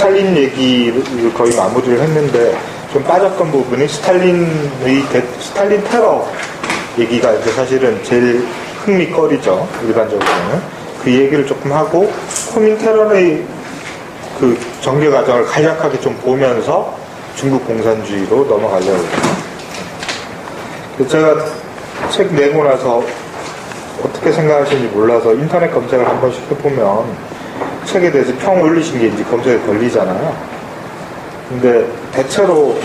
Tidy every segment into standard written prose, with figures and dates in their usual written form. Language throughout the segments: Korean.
스탈린 얘기를 거의 마무리를 했는데 좀 빠졌던 부분이 스탈린 테러 얘기가 이제 사실은 제일 흥미거리죠. 일반적으로는. 그 얘기를 조금 하고 코민테런의 그 전개 과정을 간략하게 좀 보면서 중국 공산주의로 넘어가려고 해요. 제가 책 내고 나서 어떻게 생각하시는지 몰라서 인터넷 검색을 한 번씩 해보면 책에 대해서 평 올리신 게 이제 검색에 걸리잖아요. 근데 대체로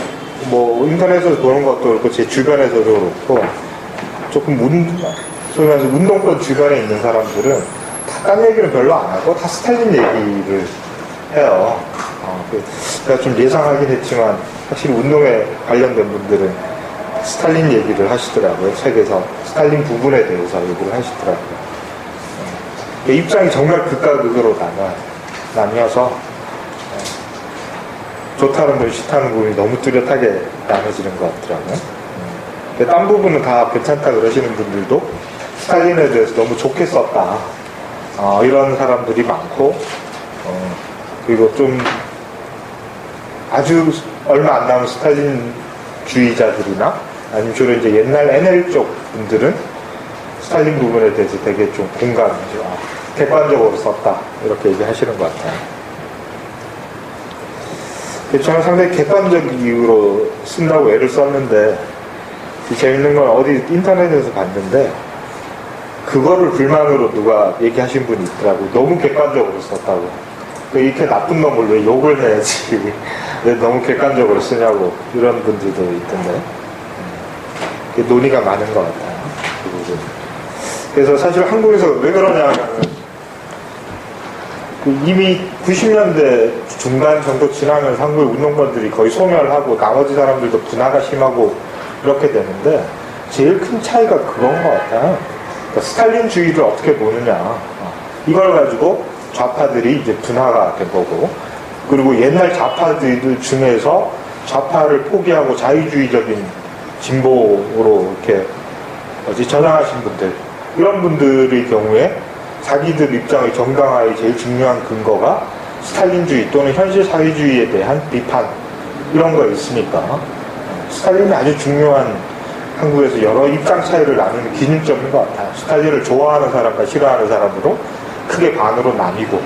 뭐 인터넷에서 보는 것도 그렇고 제 주변에서도 그렇고 조금 소위 말해서 운동권 주변에 있는 사람들은 다 딴 얘기는 별로 안 하고 다 스탈린 얘기를 해요. 제가 좀 예상하긴 했지만 확실히 운동에 관련된 분들은 스탈린 얘기를 하시더라고요. 책에서 스탈린 부분에 대해서 얘기를 하시더라고요. 입장이 정말 극과 극으로 나뉘어서 좋다는 분, 싫다는 분이 너무 뚜렷하게 나눠지는 것 같더라고요. 딴 부분은 다 괜찮다 그러시는 분들도 스탈린에 대해서 너무 좋게 썼다. 이런 사람들이 많고, 그리고 좀 아주 얼마 안 남은 스탈린주의자들이나 아니면 주로 이제 옛날 NL 쪽 분들은 스탈린 부분에 대해서 되게 좀 공감이죠. 객관적으로 썼다. 이렇게 얘기하시는 것 같아요. 저는 상당히 객관적 이유로 쓴다고 애를 썼는데, 재밌는 건 어디 인터넷에서 봤는데, 그거를 불만으로 누가 얘기하신 분이 있더라고요. 너무 객관적으로 썼다고. 이렇게 나쁜 놈을 왜 욕을 해야지. 왜 너무 객관적으로 쓰냐고. 이런 분들도 있던데. 논의가 많은 것 같아요. 그 부분. 그래서 사실 한국에서 왜 그러냐면, 이미 90년대 중반 정도 지나면서 한국의 운동권들이 거의 소멸하고 나머지 사람들도 분화가 심하고 이렇게 되는데 제일 큰 차이가 그건 것 같아요. 그러니까 스탈린주의를 어떻게 보느냐. 이걸 가지고 좌파들이 이제 분화가 된 거고, 그리고 옛날 좌파들 중에서 좌파를 포기하고 자유주의적인 진보로 이렇게 전향하신 분들, 이런 분들의 경우에 자기들 입장의 정당화의 제일 중요한 근거가 스탈린주의 또는 현실 사회주의에 대한 비판, 이런 거 있으니까 스탈린이 아주 중요한 한국에서 여러 입장 차이를 나누는 기준점인 것 같아요. 스탈린을 좋아하는 사람과 싫어하는 사람으로 크게 반으로 나뉘고,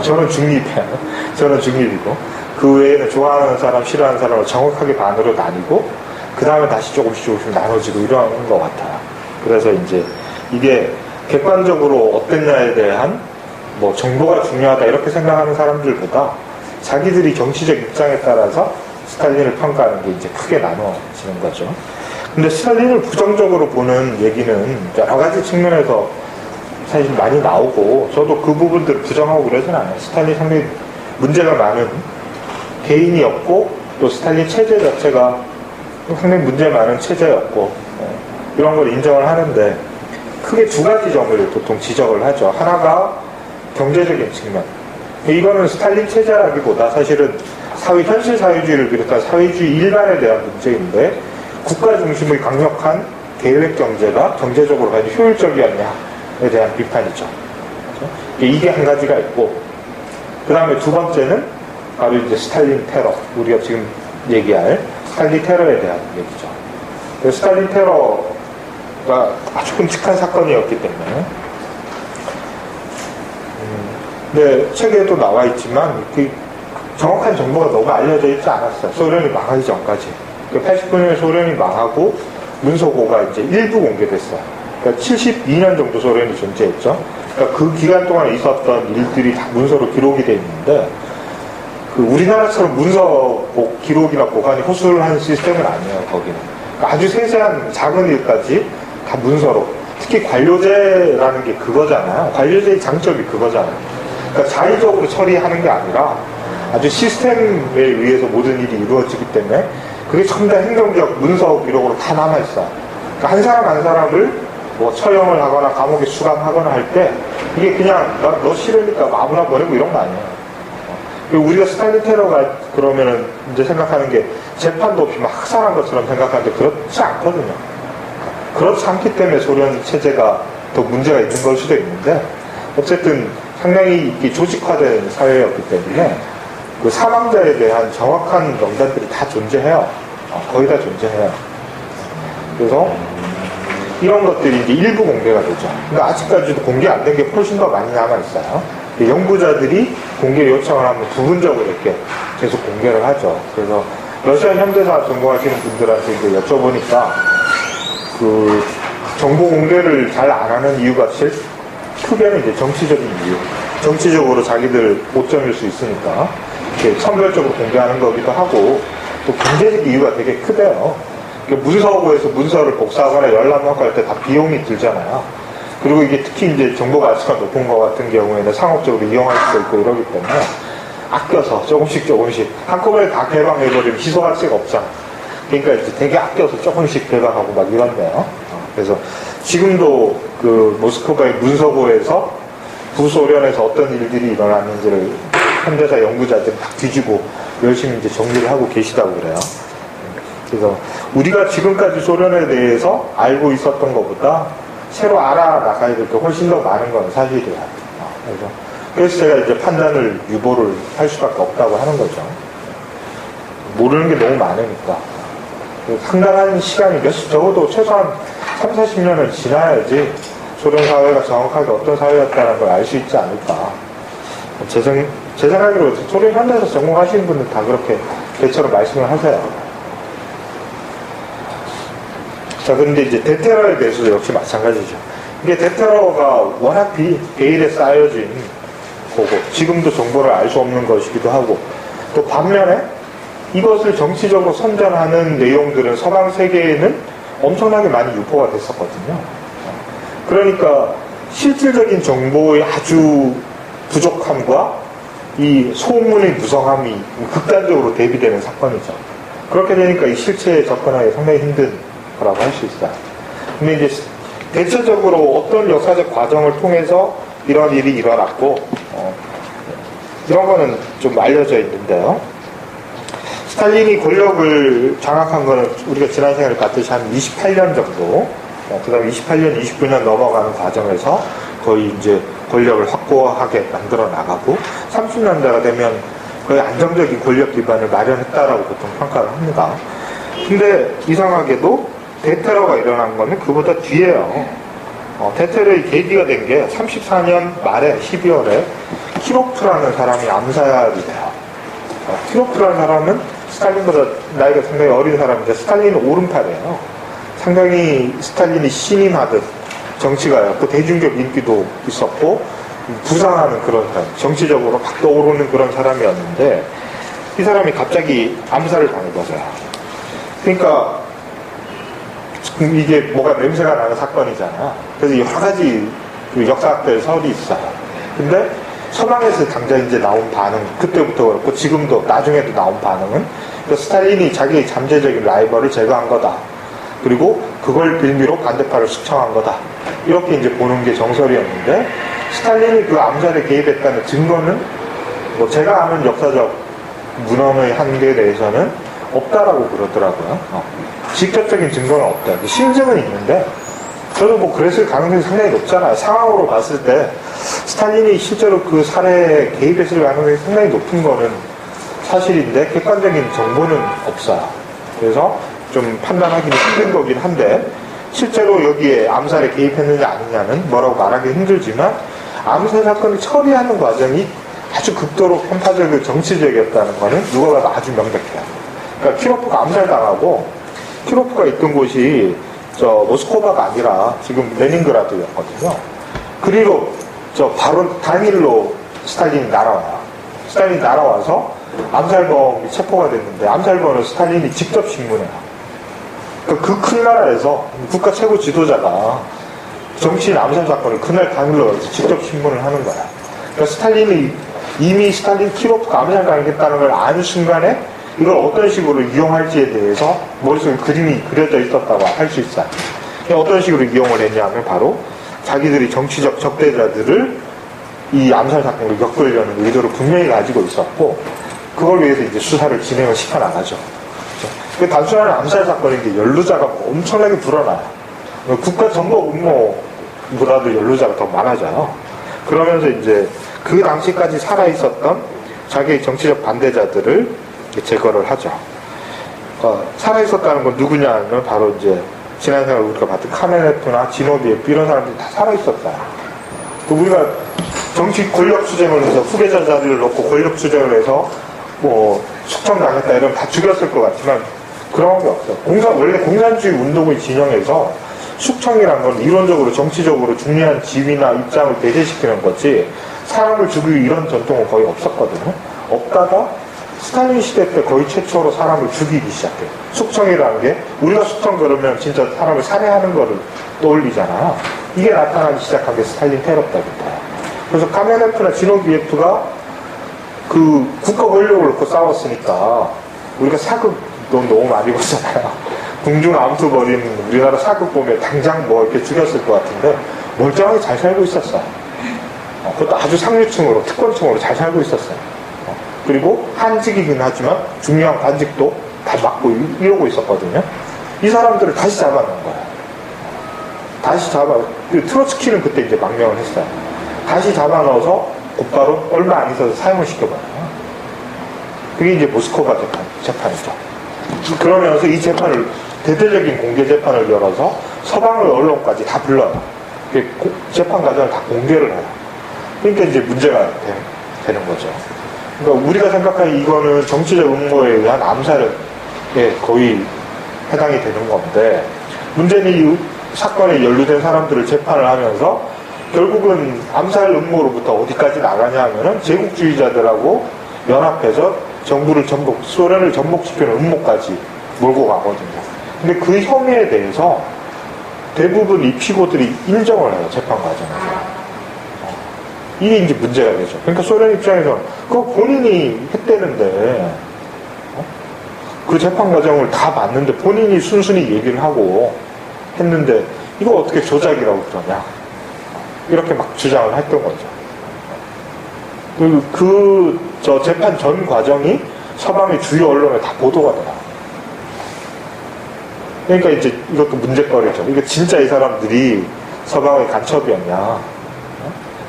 저는 중립이에요. 저는 중립이고, 그 외에는 좋아하는 사람, 싫어하는 사람을 정확하게 반으로 나뉘고, 그 다음에 다시 조금씩 나눠지고 이러는 것 같아요. 그래서 이제 이게 객관적으로 어땠냐에 대한 뭐 정보가 중요하다 이렇게 생각하는 사람들보다 자기들이 정치적 입장에 따라서 스탈린을 평가하는 게 이제 크게 나눠지는 거죠. 근데 스탈린을 부정적으로 보는 얘기는 여러 가지 측면에서 사실 많이 나오고, 저도 그 부분들을 부정하고 그러진 않아요. 스탈린 상당히 문제가 많은 개인이었고, 또 스탈린 체제 자체가 상당히 문제 많은 체제였고, 이런 걸 인정을 하는데, 크게 두 가지 점을 보통 지적을 하죠. 하나가 경제적인 측면. 이거는 스탈린 체제라기보다 사실은 현실 사회주의를 비롯한 사회주의 일반에 대한 문제인데, 국가 중심의 강력한 계획 경제가 경제적으로 과연 효율적이었냐에 대한 비판이죠. 그렇죠? 이게 한 가지가 있고, 그 다음에 두 번째는 바로 이제 스탈린 테러, 우리가 지금 얘기할 스탈린 테러에 대한 얘기죠. 스탈린 테러가 아주 끔찍한 사건이었기 때문에, 네, 책에도 나와 있지만 정확한 정보가 너무 알려져 있지 않았어요. 소련이 망하기 전까지. 89년에 소련이 망하고 문서고가 이제 일부 공개됐어요. 그러니까 72년 정도 소련이 존재했죠. 그러니까 그 기간 동안에 있었던 일들이 다 문서로 기록이 돼 있는데, 우리나라처럼 문서 기록이나 보관이 호술한 시스템은 아니에요, 거기는. 그러니까 아주 세세한 작은 일까지 다 문서로. 특히 관료제라는 게 그거잖아요. 관료제의 장점이 그거잖아요. 그러니까 자의적으로 처리하는 게 아니라 아주 시스템에 의해서 모든 일이 이루어지기 때문에 그게 첨단 행정적 문서 기록으로 다 남아있어요. 그러니까 한 사람 한 사람을 뭐 처형을 하거나 감옥에 수감하거나 할 때 이게 그냥 너 싫으니까 아무나 보내고 이런 거 아니에요. 그리고 우리가 스탈린 테러가 그러면은 이제 생각하는 게 재판도 없이 막 학살한 것처럼 생각하는데 그렇지 않거든요. 그렇지 않기 때문에 소련 체제가 더 문제가 있는 걸 수도 있는데, 어쨌든 상당히 조직화된 사회였기 때문에 그 사망자에 대한 정확한 명단들이 다 존재해요. 거의 다 존재해요. 그래서 이런 것들이 이제 일부 공개가 되죠. 근데 아직까지도 공개 안 된 게 훨씬 더 많이 남아있어요. 연구자들이 공개 요청을 하면 부분적으로 이렇게 계속 공개를 하죠. 그래서 러시아 현대사 전공하시는 분들한테 이제 여쭤보니까 그 정보 공개를 잘 안 하는 이유가 제일 크게는 이제 정치적인 이유. 정치적으로 자기들 오점일 수 있으니까 이렇게 선별적으로 공개하는 거기도 하고 또 경제적 이유가 되게 크대요. 문서부에서 문서를 복사하거나 열람하고 할 때 다 비용이 들잖아요. 그리고 이게 특히 이제 정보 가치가 높은 것 같은 경우에는 상업적으로 이용할 수도 있고 이러기 때문에 아껴서 조금씩 한꺼번에 다 개방해버리면 희소 가치가 없잖아. 그러니까 이제 되게 아껴서 조금씩 개방하고 막 이런데요. 그래서 지금도 그 모스크바의 문서고에서 부소련에서 어떤 일들이 일어났는지를 현대사 연구자들이 딱 뒤지고 열심히 이제 정리를 하고 계시다고 그래요. 그래서 우리가 지금까지 소련에 대해서 알고 있었던 것보다 새로 알아나가야 될 게 훨씬 더 많은 건 사실이야. 그래서 제가 이제 판단을 유보를 할 수밖에 없다고 하는 거죠. 모르는 게 너무 많으니까. 상당한 시간이 적어도 최소한 30-40년은 지나야지 소련 사회가 정확하게 어떤 사회였다는 걸 알 수 있지 않을까. 제 생각으로 소련 현대에서 전공하시는 분들 다 그렇게 대체로 말씀을 하세요. 자, 근데 이제 대테러에 대해서도 역시 마찬가지죠. 이게 대테러가 워낙 베일에 쌓여진 거고, 지금도 정보를 알 수 없는 것이기도 하고, 또 반면에 이것을 정치적으로 선전하는 내용들은 서방 세계에는 엄청나게 많이 유포가 됐었거든요. 그러니까 실질적인 정보의 아주 부족함과 이 소문의 무성함이 극단적으로 대비되는 사건이죠. 그렇게 되니까 이 실체에 접근하기 상당히 힘든 거라고 할 수 있어요. 근데 이제 대체적으로 어떤 역사적 과정을 통해서 이런 일이 일어났고 이런 거는 좀 알려져 있는데요. 스탈린이 권력을 장악한 거는 우리가 지난 시간에 봤듯이 한 28년 정도, 그 다음에 28년, 29년 넘어가는 과정에서 거의 이제 권력을 확고하게 만들어 나가고 30년대가 되면 거의 안정적인 권력 기반을 마련했다라고 보통 평가를 합니다. 근데 이상하게도 대테러가 일어난 거는 그보다 뒤에요. 대테러의 계기가 된 게 34년 말에 12월에 키로프라는 사람이 암살이 돼요. 키로프라는 사람은 스탈린보다 나이가 상당히 어린 사람인데 스탈린은 오른팔이에요. 상당히 스탈린이 신임하듯 정치가였고 대중적 인기도 있었고 부상하는 그런 사람, 정치적으로 막 떠오르는 그런 사람이었는데 이 사람이 갑자기 암살을 당해버려요. 그러니까 이게 뭐가 냄새가 나는 사건이잖아. 그래서 여러 가지 그 역사학들 설이 있어요. 근데 서방에서 당장 이제 나온 반응, 그때부터 그렇고 지금도 나중에도 나온 반응은 스탈린이 자기의 잠재적인 라이벌을 제거한 거다. 그리고 그걸 빌미로 반대파를 숙청한 거다. 이렇게 이제 보는 게 정설이었는데 스탈린이 그 암살에 개입했다는 증거는 뭐 제가 아는 역사적 문헌의 한계에 대해서는 없다라고 그러더라고요. 직접적인 증거는 없다. 실증은 있는데 저도 뭐 그랬을 가능성이 상당히 높잖아요. 상황으로 봤을 때 스탈린이 실제로 그 살해에 개입했을 가능성이 상당히 높은 거는 사실인데 객관적인 정보는 없어요. 그래서 좀 판단하기는 힘든 거긴 한데 실제로 여기에 암살에 개입했느냐 아니냐는 뭐라고 말하기 힘들지만 암살 사건을 처리하는 과정이 아주 극도로 편파적이고 정치적이었다는 거는 누가 봐도 아주 명백해요. 그러니까 키로프가 암살당하고 키로프가 있던 곳이 모스크바가 아니라 지금 레닌그라드였거든요. 그리고 바로 당일로 스탈린이 날아와요. 스탈린이 날아와서 암살범이 체포가 됐는데 암살범을 스탈린이 직접 신문해요. 그 큰 나라에서 국가 최고 지도자가 정치인 암살 사건을 그날 당일로 직접 신문을 하는 거야. 그러니까 스탈린이 이미 스탈린 키로프가 암살당했다는 걸 아는 순간에 이걸 어떤 식으로 이용할지에 대해서 머릿속에 그림이 그려져 있었다고 할 수 있어요. 어떤 식으로 이용을 했냐면 바로 자기들이 정치적 적대자들을 이 암살 사건으로 엮으려는 의도를 분명히 가지고 있었고 그걸 위해서 이제 수사를 진행을 시켜나가죠. 그 단순한 암살 사건인데 연루자가 엄청나게 불어나요. 국가 정보 음모보다도 연루자가 더 많아져요. 그러면서 이제 그 당시까지 살아있었던 자기의 정치적 반대자들을 제거를 하죠. 살아있었다는 건 누구냐면 바로 이제 지난 생활 우리가 봤던 카메네프나 지노비에프 이런 사람들이 다 살아있었어요. 우리가 정치 권력 투쟁을 해서 후계자들을 놓고 권력 투쟁을 해서 뭐 숙청당했다 이러면 다 죽였을 것 같지만 그런 게 없어요. 원래 공산주의 운동의 진영에서 숙청이란 건 이론적으로 정치적으로 중요한 지위나 입장을 배제시키는 거지 사람을 죽이고 이런 전통은 거의 없었거든요. 없다가 스탈린 시대 때 거의 최초로 사람을 죽이기 시작해요. 숙청이라는 게 우리가 숙청 그러면 진짜 사람을 살해하는 거를 떠올리잖아. 이게 나타나기 시작한 게 스탈린 테러 때부터야. 그래서 카메네프나 지노비에프가 그 국가 권력을 놓고 싸웠으니까 우리가 사극도 너무 많이 봤잖아요. 궁중 암투 벌인 우리나라 사극 보면 당장 뭐 이렇게 죽였을 것 같은데 멀쩡하게 잘 살고 있었어요. 그것도 아주 상류층으로 특권층으로 잘 살고 있었어요. 그리고 한직이긴 하지만 중요한 관직도 다 맡고 이러고 있었거든요. 이 사람들을 다시 잡아놓은 거예요. 다시 트로츠키는 그때 이제 망명을 했어요. 다시 잡아넣어서 곧바로 얼마 안 있어서 사형을 시켜버려요. 그게 이제 모스크바 재판이죠. 그러면서 이 재판을 대대적인 공개 재판을 열어서 서방의 언론까지 다 불러요. 재판 과정을 다 공개를 해요. 그러니까 이제 문제가 되는 거죠. 그러니까 우리가 생각하는 이거는 정치적 음모에 의한 암살에 거의 해당이 되는 건데 문제는 이 사건에 연루된 사람들을 재판을 하면서 결국은 암살 음모로부터 어디까지 나가냐 하면은 제국주의자들하고 연합해서 소련을 전복시키는 음모까지 몰고 가거든요. 근데 그 혐의에 대해서 대부분 이 피고들이 인정을 해요, 재판 과정에서. 이게 이제 문제가 되죠. 그러니까 소련 입장에서는 그거 본인이 했대는데 그 재판 과정을 다 봤는데 본인이 순순히 얘기를 하고 했는데 이거 어떻게 조작이라고 그러냐 이렇게 막 주장을 했던 거죠. 그리고 저 재판 전 과정이 서방의 주요 언론에 다 보도가 돼요. 그러니까 이제 이것도 문제거리죠. 이게 진짜 이 사람들이 서방의 간첩이었냐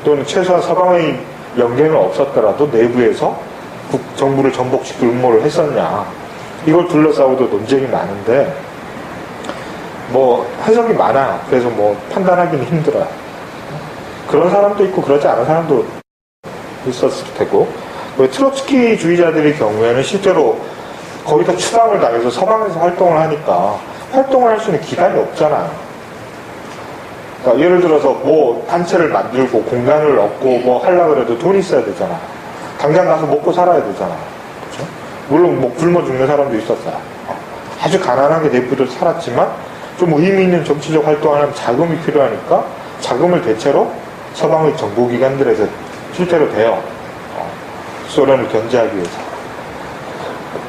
또는 최소한 서방의 연계는 없었더라도 내부에서 정부를 전복시킬 음모를 했었냐 이걸 둘러싸고도 논쟁이 많은데 뭐 해석이 많아요. 그래서 뭐 판단하기는 힘들어요. 그런 사람도 있고 그러지 않은 사람도 있었을 테고 트로츠키 주의자들의 경우에는 실제로 거기다 추방을 당해서 서방에서 활동을 하니까 활동을 할 수 있는 기간이 없잖아요. 그러니까 예를 들어서 뭐 단체를 만들고 공간을 얻고 뭐 하려고 해도 돈이 있어야 되잖아. 당장 가서 먹고 살아야 되잖아. 그렇죠? 물론 뭐 굶어 죽는 사람도 있었어요. 아주 가난하게 내부들 살았지만 좀 의미 있는 정치적 활동을 하면 자금이 필요하니까 자금을 대체로 서방의 정보기관들에서 실제로 돼요. 소련을 견제하기 위해서.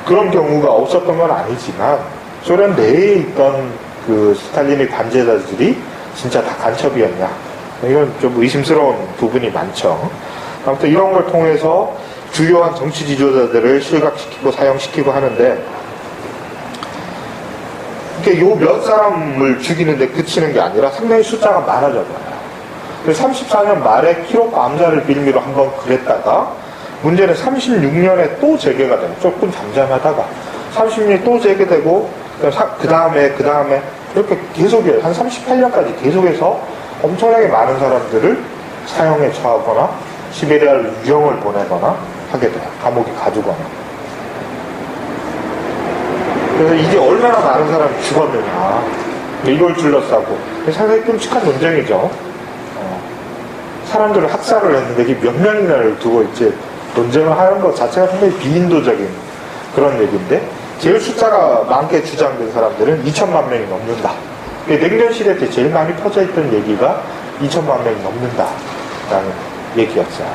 그런 경우가 없었던 건 아니지만 소련 내에 있던 그 스탈린의 관제자들이 진짜 다 간첩이었냐 이건 좀 의심스러운 부분이 많죠. 아무튼 이런 걸 통해서 주요한 정치 지도자들을 실각시키고 사형시키고 하는데 이게 요 몇 사람을 죽이는데 그치는 게 아니라 상당히 숫자가 많아져요. 34년 말에 키로프 암살을 빌미로 한번 그랬다가 문제는 36년에 또 재개가 돼요. 조금 잠잠하다가 36년에 또 재개되고 그 다음에 이렇게 계속해요. 한 38년까지 계속해서 엄청나게 많은 사람들을 사형에 처하거나 시베리아로 유형을 보내거나 하게 돼요. 감옥에 가두거나. 그래서 이게 얼마나 많은 사람이 죽었느냐 이걸 둘러싸고 상당히 끔찍한 논쟁이죠. 사람들을 학살을 했는데 이게 몇 명이나를 두고 이제 논쟁을 하는 것 자체가 상당히 비인도적인 그런 얘기인데 제일 숫자가 많게 주장된 사람들은 2천만 명이 넘는다. 냉전 시대 때 제일 많이 퍼져있던 얘기가 2천만 명이 넘는다라는 얘기였어요.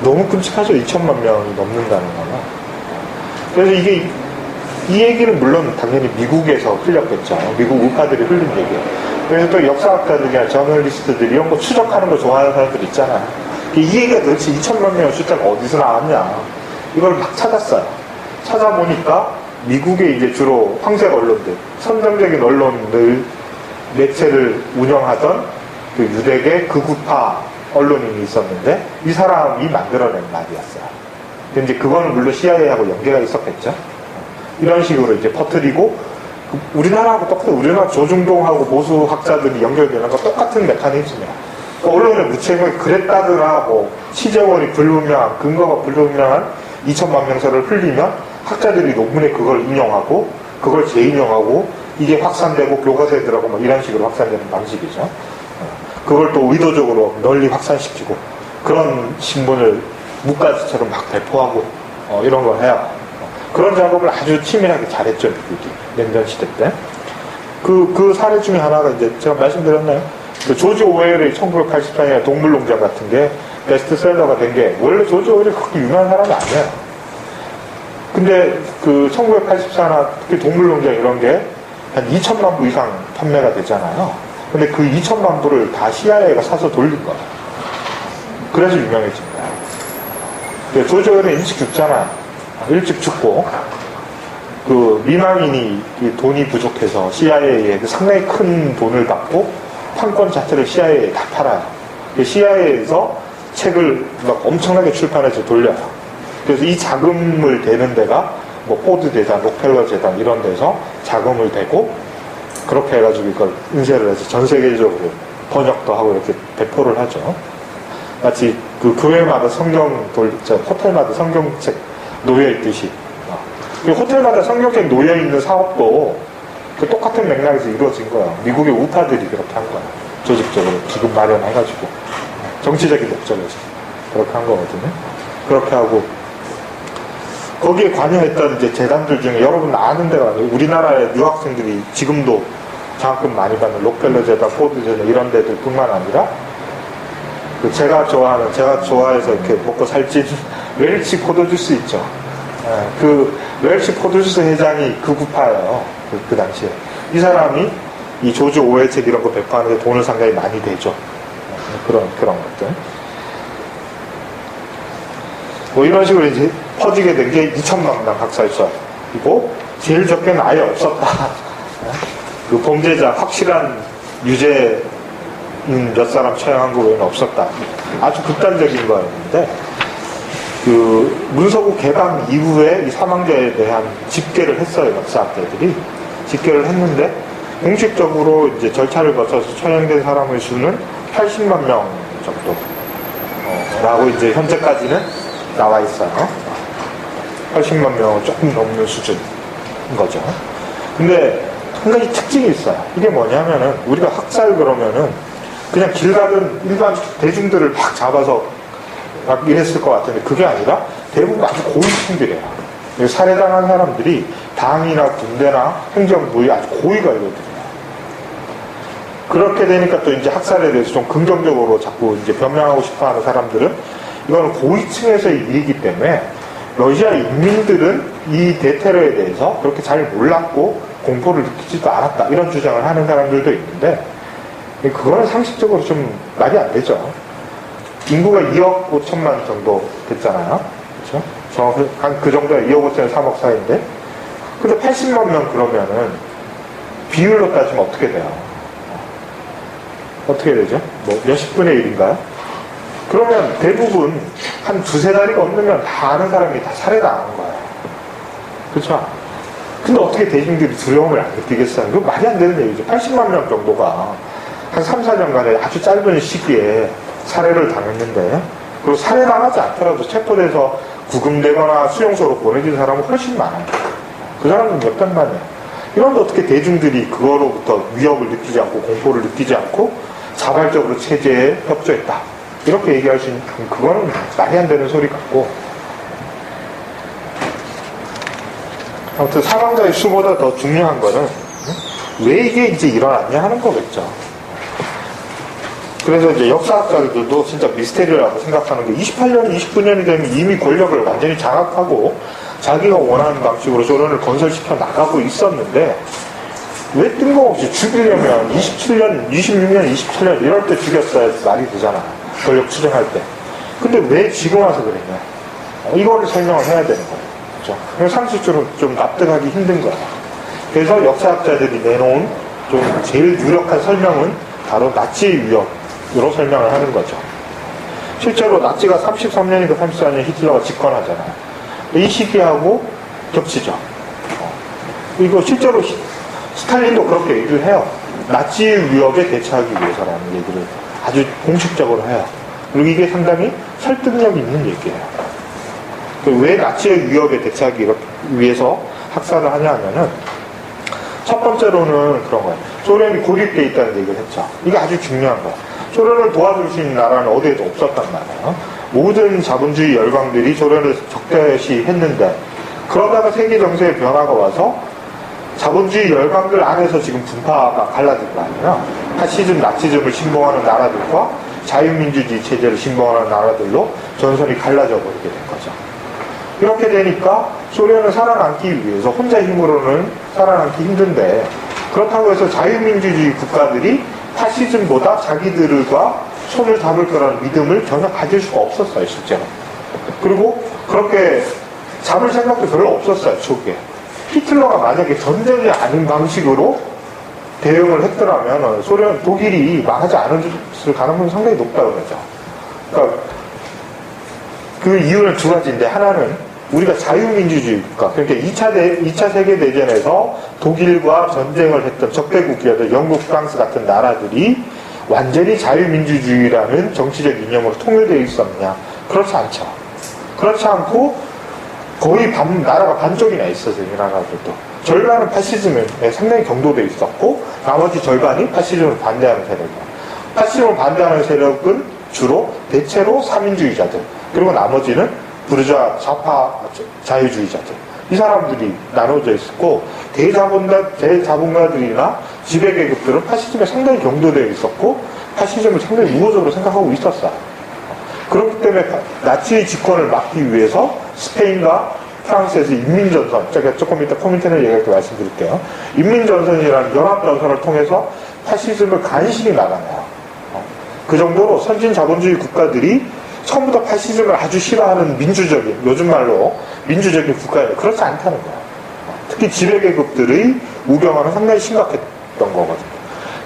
너무 끔찍하죠. 2천만 명이 넘는다는 거는. 그래서 이 얘기는 물론 당연히 미국에서 흘렸겠죠. 미국 우파들이 흘린 얘기예요. 그래서 또 역사학자들이나 저널리스트들이 이런 거 추적하는 거 좋아하는 사람들 있잖아요. 이 얘기가 도대체 2천만 명의 숫자가 어디서 나왔냐. 이걸 막 찾았어요. 찾아보니까 미국의 이제 주로 황색 언론들, 선정적인 언론들, 매체를 운영하던 그 유대계 극우파 언론인이 있었는데 이 사람이 만들어낸 말이었어요. 근데 이제 그거는 물론 CIA하고 연계가 있었겠죠. 이런 식으로 이제 퍼뜨리고, 우리나라하고 똑같아요. 우리나라 조중동하고 보수 학자들이 연결되는 거 똑같은 메커니즘이야. 언론에 무책임하게 그랬다더라, 뭐, 취재원이 불분명한, 근거가 불분명한 2천만 명서를 흘리면 학자들이 논문에 그걸 인용하고, 그걸 재인용하고, 이게 확산되고 교과서에 들어가고 뭐 이런 식으로 확산되는 방식이죠. 그걸 또 의도적으로 널리 확산시키고, 그런 신문을 묵가지처럼 막 배포하고, 이런 걸 해요. 그런 작업을 아주 치밀하게 잘했죠, 미국이. 냉전 시대 때. 그 사례 중에 하나가 이제 제가 말씀드렸나요? 그 조지 오웰의 1984년에 동물농장 같은 게 베스트셀러가 된 게, 원래 조지 오웰이 그렇게 유명한 사람이 아니에요. 근데 그 1984나 특히 동물농장 이런 게 한 2천만 부 이상 판매가 되잖아요. 근데 그 2천만 부를 다 CIA가 사서 돌린 거예요. 그래서 유명해진 거예요. 조지 오웰은 일찍 죽잖아요. 일찍 죽고, 그 미망인이 돈이 부족해서 CIA에 상당히 큰 돈을 받고 판권 자체를 CIA에 다 팔아요. CIA에서 책을 막 엄청나게 출판해서 돌려요. 그래서 이 자금을 대는 데가 뭐 포드 재단, 록펠러 재단 이런 데서 자금을 대고, 그렇게 해가지고 이걸 인쇄를 해서 전 세계적으로 번역도 하고 이렇게 배포를 하죠. 마치 그 교회마다 호텔마다 성경책 놓여있듯이. 호텔마다 성경책 놓여있는 사업도 그 똑같은 맥락에서 이루어진 거예요. 미국의 우파들이 그렇게 한 거예요. 조직적으로 기금 마련해가지고. 정치적인 목적에서. 그렇게 한 거거든요. 그렇게 하고, 거기에 관여했던 이제 재단들 중에 여러분 아는 데가 아니에요. 우리나라의 유학생들이 지금도 장학금 많이 받는 록펠러 재단, 포드 재단 이런 데들 뿐만 아니라, 그 제가 좋아해서 이렇게 먹고 살찐 웰치 포도주스 있죠. 그 웰치 포도주스 회장이 그 구파예요. 그 당시에. 이 사람이 이 조지 오웰 책 이런 거 배포하는데 돈을 상당히 많이 대죠. 그런 것들. 뭐 이런 식으로 이제 퍼지게 된 게 2천만 명 학살서이고, 제일 적게는 아예 없었다. 그 범죄자 확실한 유죄인 몇 사람 처형한 거 외에는 없었다. 아주 극단적인 거였는데, 그 문서구 개방 이후에 이 사망자에 대한 집계를 했어요. 역사학자들이 집계를 했는데, 공식적으로 이제 절차를 거쳐서 처형된 사람의 수는 80만 명 정도 라고 이제 현재까지는 나와 있어요. 80만 명을 조금 넘는 수준인 거죠. 근데 한 가지 특징이 있어요. 이게 뭐냐면은, 우리가 학살 그러면은 그냥 길 가던 일반 대중들을 막 잡아서 막 이랬을 것 같은데, 그게 아니라 대부분 아주 고위층들이에요. 살해당한 사람들이 당이나 군대나 행정부의 아주 고위관료들이에요. 그렇게 되니까 또 이제 학살에 대해서 좀 긍정적으로 자꾸 이제 변명하고 싶어 하는 사람들은, 이거는 고위층에서의 일이기 때문에 러시아 인민들은 이 대테러에 대해서 그렇게 잘 몰랐고 공포를 느끼지도 않았다, 이런 주장을 하는 사람들도 있는데, 그거는 상식적으로 좀 말이 안 되죠. 인구가 2억 5천만 정도 됐잖아요. 그렇죠? 정확히 한 그 정도에 2억 5천에 3억 사이인데, 근데 80만 명 그러면은 비율로 따지면 어떻게 돼요? 어떻게 되죠? 뭐 몇십 분의 1인가요? 그러면 대부분 한 두세 다리가 없으면 다 아는 사람이 다 살해당한 거예요. 그렇죠? 근데 어떻게 대중들이 두려움을 안 느끼겠어요? 그건 말이 안 되는 얘기죠. 80만 명 정도가 한 3, 4년간에 아주 짧은 시기에 살해를 당했는데, 그리고 살해당하지 않더라도 체포돼서 구금되거나 수용소로 보내진 사람은 훨씬 많아요. 그 사람은 몇백만이에요. 이런데 어떻게 대중들이 그거로부터 위협을 느끼지 않고 공포를 느끼지 않고 자발적으로 체제에 협조했다, 이렇게 얘기할 수 있는, 그거는 말이 안 되는 소리 같고. 아무튼 사망자의 수보다 더 중요한 거는 왜 이게 이제 일어났냐 하는 거겠죠. 그래서 이제 역사학자들도 진짜 미스테리라고 생각하는 게, 28년, 29년이 되면 이미 권력을 완전히 장악하고 자기가 원하는 방식으로 소련을 건설시켜 나가고 있었는데, 왜 뜬금없이 죽이려면 27년, 26년, 27년 이럴 때 죽였어야 말이 되잖아. 권력 추정할 때. 근데 왜 지금 와서 그랬냐. 이거를 설명을 해야 되는 거예요. 그렇죠? 상식적으로 좀 납득하기 힘든 거야. 그래서 역사학자들이 내놓은 좀 제일 유력한 설명은 바로 나치의 위협으로 설명을 하는 거죠. 실제로 나치가 33년인가 34년 히틀러가 집권하잖아요. 이 시기하고 겹치죠. 이거 실제로 스탈린도 그렇게 얘기를 해요. 나치의 위협에 대처하기 위해서라는 얘기를 아주 공식적으로 해요. 그리고 이게 상당히 설득력 있는 얘기예요. 왜 나치의 위협에 대처하기 위해서 학살을 하냐 하면은 첫 번째로는 그런 거예요. 소련이 고립되어 있다는 얘기를 했죠. 이게 아주 중요한 거예요. 소련을 도와줄 수 있는 나라는 어디에도 없었단 말이에요. 모든 자본주의 열강들이 소련을 적대시했는데 그러다가 세계 정세의 변화가 와서 자본주의 열강들 안에서 지금 분파가 갈라진 거 아니에요. 파시즘, 나치즘을 신봉하는 나라들과 자유민주주의 체제를 신봉하는 나라들로 전선이 갈라져 버리게 된 거죠. 이렇게 되니까 소련을 살아남기 위해서 혼자 힘으로는 살아남기 힘든데 그렇다고 해서 자유민주주의 국가들이 파시즘보다 자기들과 손을 잡을 거라는 믿음을 전혀 가질 수가 없었어요, 실제로. 그리고 그렇게 잡을 생각도 별로 없었어요, 초기에. 히틀러가 만약에 전쟁이 아닌 방식으로 대응을 했더라면 소련, 독일이 망하지 않았을 가능성이 상당히 높다고 그러죠. 그러니까 그 이유는 두 가지인데 하나는 우리가 자유민주주의 국가, 그러니까 2차 세계대전에서 독일과 전쟁을 했던 적대국이었던 영국, 프랑스 같은 나라들이 완전히 자유민주주의라는 정치적 이념으로 통일되어 있었느냐? 그렇지 않죠. 그렇지 않고 거의 나라가 반쪽이나 있었어요, 이 나라들도. 절반은 파시즘에 상당히 경도되어 있었고 나머지 절반이 파시즘을 반대하는 세력이에요. 파시즘을 반대하는 세력은 주로 대체로 사민주의자들, 그리고 나머지는 부르주아 좌파 자유주의자들, 이 사람들이 나눠져 있었고 대자본가들이나 지배계급들은 파시즘에 상당히 경도되어 있었고 파시즘을 상당히 우호적으로 생각하고 있었어요. 그렇기 때문에 나치의 집권을 막기 위해서 스페인과 프랑스에서 인민전선, 제가 조금 이따 코멘트를 얘기할 때 말씀드릴게요. 인민전선이라는 연합전선을 통해서 파시즘을 간신히 나가네요. 그 정도로 선진 자본주의 국가들이 처음부터 파시즘을 아주 싫어하는 민주적인, 요즘 말로 민주적인 국가예요. 그렇지 않다는 거예요. 특히 지배계급들의 우병화는 상당히 심각했던 거거든요.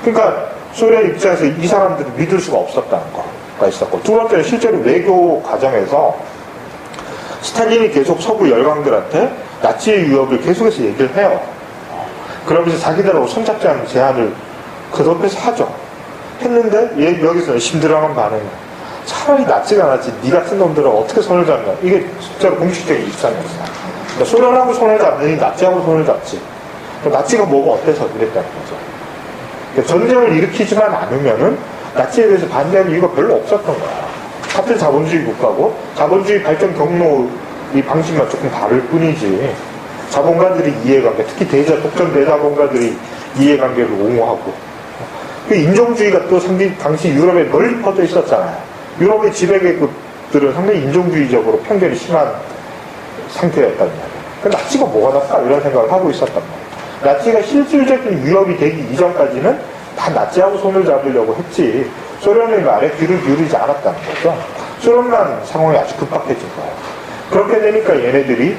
그러니까 소련 입장에서 이 사람들을 믿을 수가 없었다는 거가 있었고, 두 번째는 실제로 외교 과정에서 스탈린이 계속 서구 열강들한테 나치의 위협을 계속해서 얘기를 해요. 그러면서 자기들하고 손잡자는 제안을 그 옆에서 하죠. 했는데 여기서 심드렁한 반응이에요. 차라리 나치가 낫지 니 같은 놈들은 어떻게 손을 잡냐. 이게 진짜로 공식적인 입장이었어요. 그러니까 소련하고 손을 잡느니 나치하고 손을 잡지. 나치가 뭐가 어때서 이랬다는 거죠. 그러니까 전쟁을 일으키지만 않으면은 나치에 대해서 반대하는 이유가 별로 없었던 거야. 같은 자본주의 국가고 자본주의 발전 경로 이 방식만 조금 다를 뿐이지 자본가들이 이해관계, 특히 독점 대자본가들이 이해관계를 옹호하고 그 인종주의가 또 당시 유럽에 널리 퍼져 있었잖아요. 유럽의 지배계급들은 상당히 인종주의적으로 편견이 심한 상태였단 말이에요. 그 나치가 뭐가 낫다 이런 생각을 하고 있었단 말이에요. 나치가 실질적인 위협이 되기 이전까지는 다 나치하고 손을 잡으려고 했지 소련의 말에 귀를 기울이지 않았다는 거죠. 소련만 상황이 아주 급박해진 거예요. 그렇게 되니까 얘네들이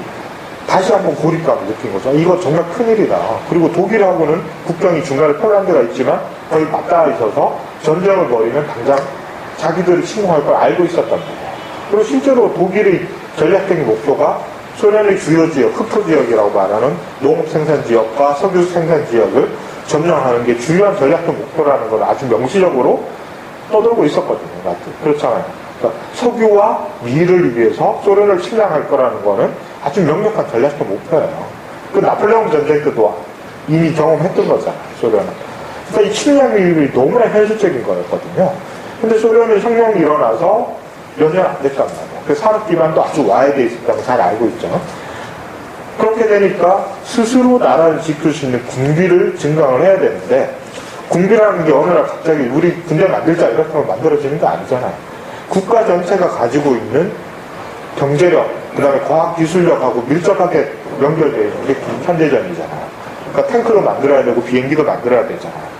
다시 한번 고립감을 느낀 거죠. 이거 정말 큰일이다. 그리고 독일하고는 국경이 중간에 폴란드가 있지만 거의 맞닿아 있어서 전쟁을 벌이면 당장 자기들이 침공할 걸 알고 있었단 말이에요. 그리고 실제로 독일의 전략적인 목표가 소련의 주요 지역, 흑토 지역이라고 말하는 농업 생산 지역과 석유 생산 지역을 점령하는 게 중요한 전략적 목표라는 걸 아주 명시적으로 떠들고 있었거든요. 그렇잖아요. 그러니까 석유와 밀을 위해서 소련을 침략할 거라는 거는 아주 명백한 전략적 목표예요. 그 나폴레옹 전쟁 때도 이미 경험했던 거잖아요, 소련은. 그러니까 이 침략이 너무나 현실적인 거였거든요. 근데 소련은 혁명이 일어나서 몇 년 안 됐단 말이에요. 그 산업 기반도 아주 와해되어 있었다는 걸 잘 알고 있죠. 그렇게 되니까 스스로 나라를 지킬 수 있는 군비를 증강을 해야 되는데 군비라는 게 어느 날 갑자기 우리 군대 만들자 이렇게 하면 만들어지는 게 아니잖아요. 국가 전체가 가지고 있는 경제력, 그 다음에 과학기술력하고 밀접하게 연결되어 있는 게 현대전이잖아요. 그러니까 탱크도 만들어야 되고 비행기도 만들어야 되잖아요.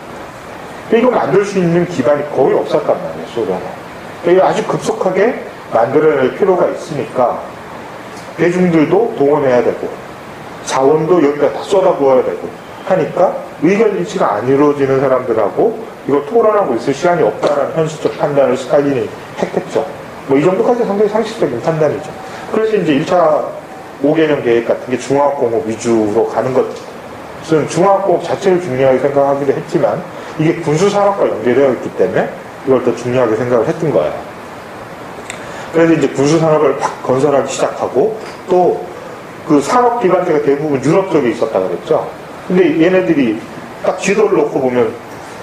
이거 만들 수 있는 기반이 거의 없었단 말이에요, 소련은. 그러니까 아주 급속하게 만들어낼 필요가 있으니까 대중들도 동원해야 되고 자원도 여기다 다 쏟아부어야 되고 하니까 의견 일치가 안 이루어지는 사람들하고 이걸 토론하고 있을 시간이 없다는 현실적 판단을 스탈린이 했겠죠. 뭐 이 정도까지 상당히 상식적인 판단이죠. 그래서 이제 1차 5개년 계획 같은 게 중화학공업 위주로 가는 것은 중화학공업 자체를 중요하게 생각하기도 했지만 이게 군수산업과 연계되어 있기 때문에 이걸 더 중요하게 생각을 했던 거예요. 그래서 이제 군수산업을 팍 건설하기 시작하고 또 그 산업 기반지가 대부분 유럽 쪽에 있었다 그랬죠. 근데 얘네들이 딱 지도를 놓고 보면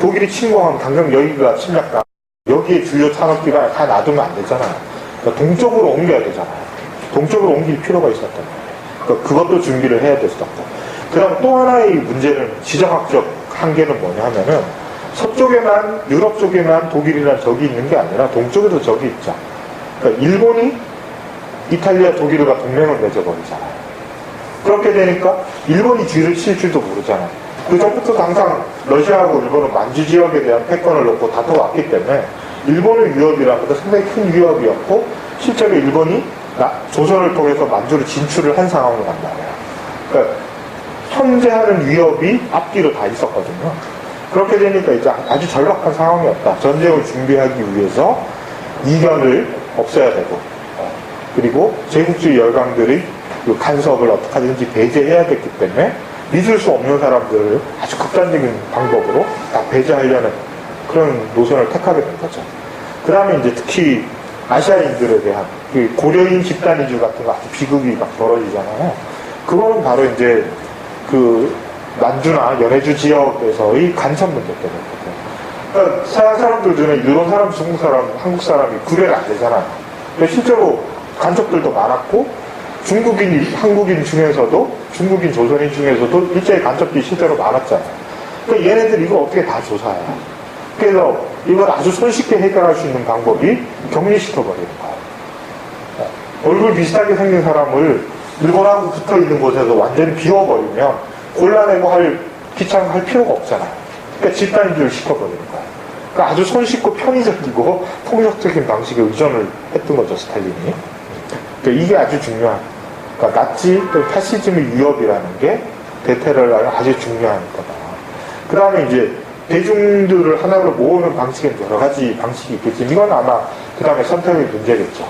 독일이 침공하면 당장 여기가 침략당 여기에 주요 산업 기반을 다 놔두면 안 되잖아요. 그러니까 동쪽으로 옮겨야 되잖아요. 동쪽으로 옮길 필요가 있었단 말이에요. 그러니까 그것도 준비를 해야 됐었고. 그 다음 또 하나의 문제는 지정학적 한계는 뭐냐 하면은 서쪽에만 유럽 쪽에만 독일이라는 적이 있는 게 아니라 동쪽에도 적이 있죠. 그러니까 일본이 이탈리아 독일과 동맹을 맺어버리잖아요. 그렇게 되니까 일본이 뒤를 칠 줄도 모르잖아요. 그 전부터 항상 러시아하고 일본은 만주 지역에 대한 패권을 놓고 다퉈왔기 때문에 일본의 위협이라는 것도 상당히 큰 위협이었고 실제로 일본이 조선을 통해서 만주를 진출을 한 상황으로 간 말이에요. 그러니까 현재하는 위협이 앞뒤로 다 있었거든요. 그렇게 되니까 이제 아주 절박한 상황이었다. 전쟁을 준비하기 위해서 이견을 없애야 되고 그리고 제국주의 열강들의 그 간섭을 어떻게 하든지 배제해야 됐기 때문에 믿을 수 없는 사람들을 아주 극단적인 방법으로 다 배제하려는 그런 노선을 택하게 된 거죠. 그 다음에 이제 특히 아시아인들에 대한 그 고려인 집단이주 같은 거 아주 비극이 막 벌어지잖아요. 그거는 바로 이제 그 만주나 연해주 지역에서의 간섭 문제 때문이거든요. 그러니까 서양 사람들 중에 일본 사람, 중국 사람, 한국 사람이 구별이 안 되잖아요. 실제로 간섭들도 많았고 중국인, 한국인 중에서도 중국인, 조선인 중에서도 일제히 간섭들이 실제로 많았잖아요. 그러니까 얘네들 이거 어떻게 다 조사해요. 그래서 이걸 아주 손쉽게 해결할 수 있는 방법이 격리시켜버리는 거예요. 얼굴 비슷하게 생긴 사람을 일본하고 붙어 있는 곳에서 완전히 비워버리면 골라내고 귀찮게 필요가 없잖아요. 그러니까 집단인지를 시켜버리는 거예요. 그러니까 아주 손쉽고 편의적이고 폭력적인 방식에 의존을 했던 거죠, 스탈린이. 그러니까 이게 아주 중요한, 그러니까 나치 또 파시즘의 위협이라는 게 대테러를 아주 중요한 거다. 그 다음에 이제 대중들을 하나로 모으는 방식은 여러 가지 방식이 있겠지만 이건 아마 그 다음에 선택의 문제겠죠.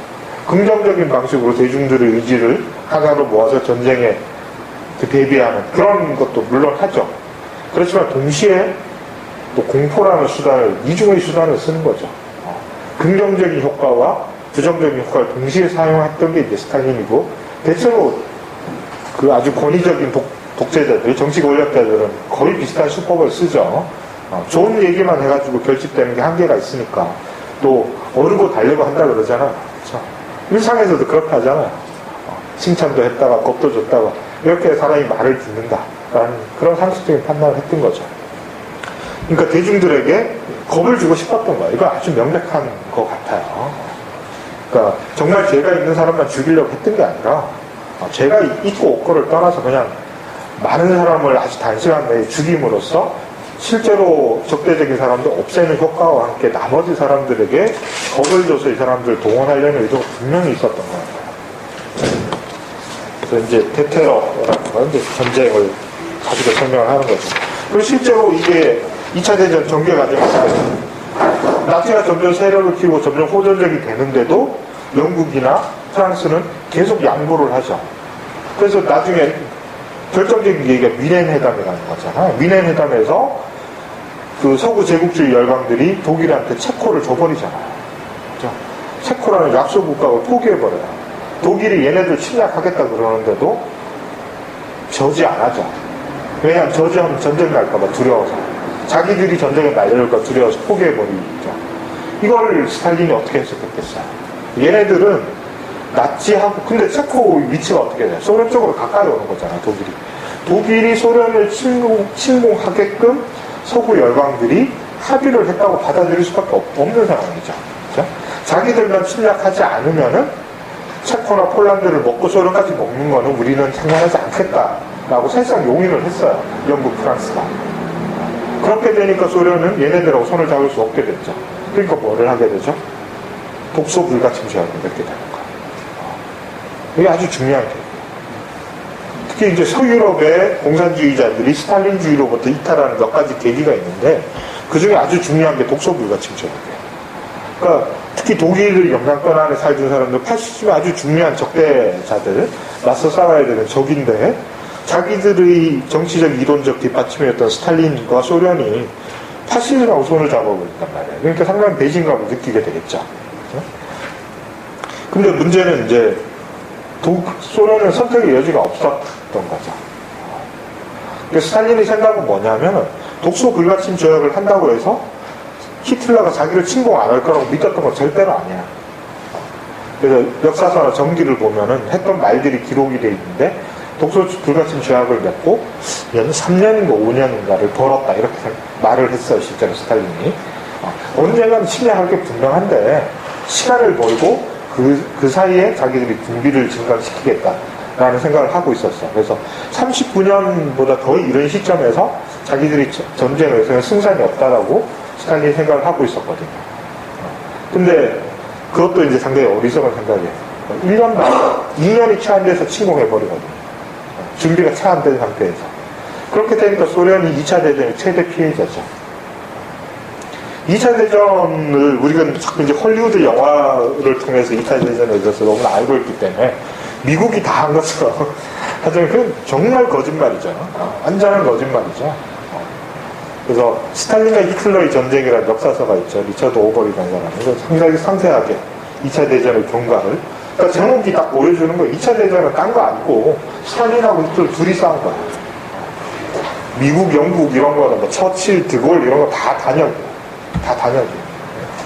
긍정적인 방식으로 대중들의 의지를 하나로 모아서 전쟁에 대비하는 그런 것도 물론 하죠. 그렇지만 동시에 또 공포라는 수단을, 이중의 수단을 쓰는 거죠. 긍정적인 효과와 부정적인 효과를 동시에 사용했던 게 이제 스탈린이고, 대체로 그 아주 권위적인 독재자들, 정치 권력자들은 거의 비슷한 수법을 쓰죠. 좋은 얘기만 해가지고 결집되는 게 한계가 있으니까 또 어르고 달래고 한다 그러잖아요. 그렇죠? 일상에서도 그렇게 하잖아요. 칭찬도 했다가 겁도 줬다가 이렇게 사람이 말을 듣는다라는 그런 상식적인 판단을 했던 거죠. 그러니까 대중들에게 겁을 주고 싶었던 거예요. 이거 아주 명백한 것 같아요. 그러니까 정말 죄가 있는 사람만 죽이려고 했던 게 아니라 죄가 있고 없고를 떠나서 그냥 많은 사람을 아주 단시간 내에 죽임으로써 실제로 적대적인 사람도 없애는 효과와 함께 나머지 사람들에게 겁을 줘서 이 사람들을 동원하려는 의도가 분명히 있었던 거예요. 그래서 이제 대테러라는 건 이제 전쟁을 가지고 설명을 하는 거죠. 그리고 실제로 이게 2차 대전 전개 과정에서 나치가 점점 세력을 키우고 점점 호전적이 되는데도 영국이나 프랑스는 계속 양보를 하죠. 그래서 나중에 결정적인 얘기가 미넨 회담이라는 거잖아요. 미넨 회담에서 그 서구 제국주의 열강들이 독일한테 체코를 줘버리잖아요. 그렇죠? 체코라는 약소 국가를 포기해버려요. 독일이 얘네들 침략하겠다 그러는데도 저지 안 하죠. 왜냐하면 저지하면 전쟁 날까봐 두려워서. 자기들이 전쟁에 날려올까 두려워서 포기해버리죠. 이걸 스탈린이 어떻게 해석했겠어요? 얘네들은 나치하고, 근데 체코 위치가 어떻게 돼요? 소련 쪽으로 가까이 오는 거잖아요, 독일이. 독일이 소련을 침공하게끔 서구 열강들이 합의를 했다고 받아들일 수밖에 없는 상황이죠. 그렇죠? 자기들만 침략하지 않으면은 체코나 폴란드를 먹고 소련까지 먹는 거는 우리는 상관하지 않겠다라고 사실상 용인을 했어요. 영국, 프랑스가. 그렇게 되니까 소련은 얘네들하고 손을 잡을 수 없게 됐죠. 그러니까 뭐를 하게 되죠? 독소 불가침 조약을 맺게 되는 거예요. 이게 아주 중요한 계획이에요. 특히 이제 서유럽의 공산주의자들이 스탈린주의로부터 이탈하는 몇 가지 계기가 있는데 그 중에 아주 중요한 게 독소 불가침 조약이에요. 그러니까 특히 독일의 영향권 안에 살던 사람들, 파시즘의 아주 중요한 적대자들, 맞서 싸워야 되는 적인데 자기들의 정치적 이론적 뒷받침이었던 스탈린과 소련이 파시즘하고 손을 잡아버렸단 말이에요. 그러니까 상당히 배신감을 느끼게 되겠죠. 근데 문제는 이제 소련은 선택의 여지가 없었던 거죠. 그래서 스탈린의 생각은 뭐냐면 독소 불가침 조약을 한다고 해서 히틀러가 자기를 침공 안 할 거라고 믿었던 건 절대로 아니야. 그래서 역사서나 전기를 보면은 했던 말들이 기록이 돼 있는데 독소 불가침 조약을 맺고 3년인가 5년인가를 벌었다 이렇게 말을 했어요. 실제로 스탈린이. 언젠가는 침략할 게 분명한데 시간을 벌고 그 사이에 자기들이 군비를 증강시키겠다라는 생각을 하고 있었어. 그래서 39년보다 더 이른 시점에서 자기들이 전쟁에서는 승산이 없다라고 스탈린이 생각을 하고 있었거든요. 근데 그것도 이제 상당히 어리석은 생각이에요. 1년 반, 2년이 채 안 돼서 침공해버리거든요. 준비가 채 안 된 상태에서. 그렇게 되니까 소련이 2차 대전의 최대 피해자죠. 2차 대전을 우리가 자꾸 이제 헐리우드 영화를 통해서 2차 대전에 대해서 너무 알고 있기 때문에 미국이 다 한 것처럼 하지만 그건 정말 거짓말이죠. 완전한 거짓말이죠. 그래서 스탈린과 히틀러의 전쟁이라는 역사서가 있죠. 리처드 오버리라는 사람이. 그래서 상당히 상세하게 2차 대전의 경과를. 그러니까 제목이 딱 보여주는 거예요. 2차 대전은 딴 거 아니고 스탈린하고 히틀러 둘이 싸운 거야. 미국, 영국 이런 거는 뭐 처칠, 드골 이런 거 다 단역이야. 다 단역이에요.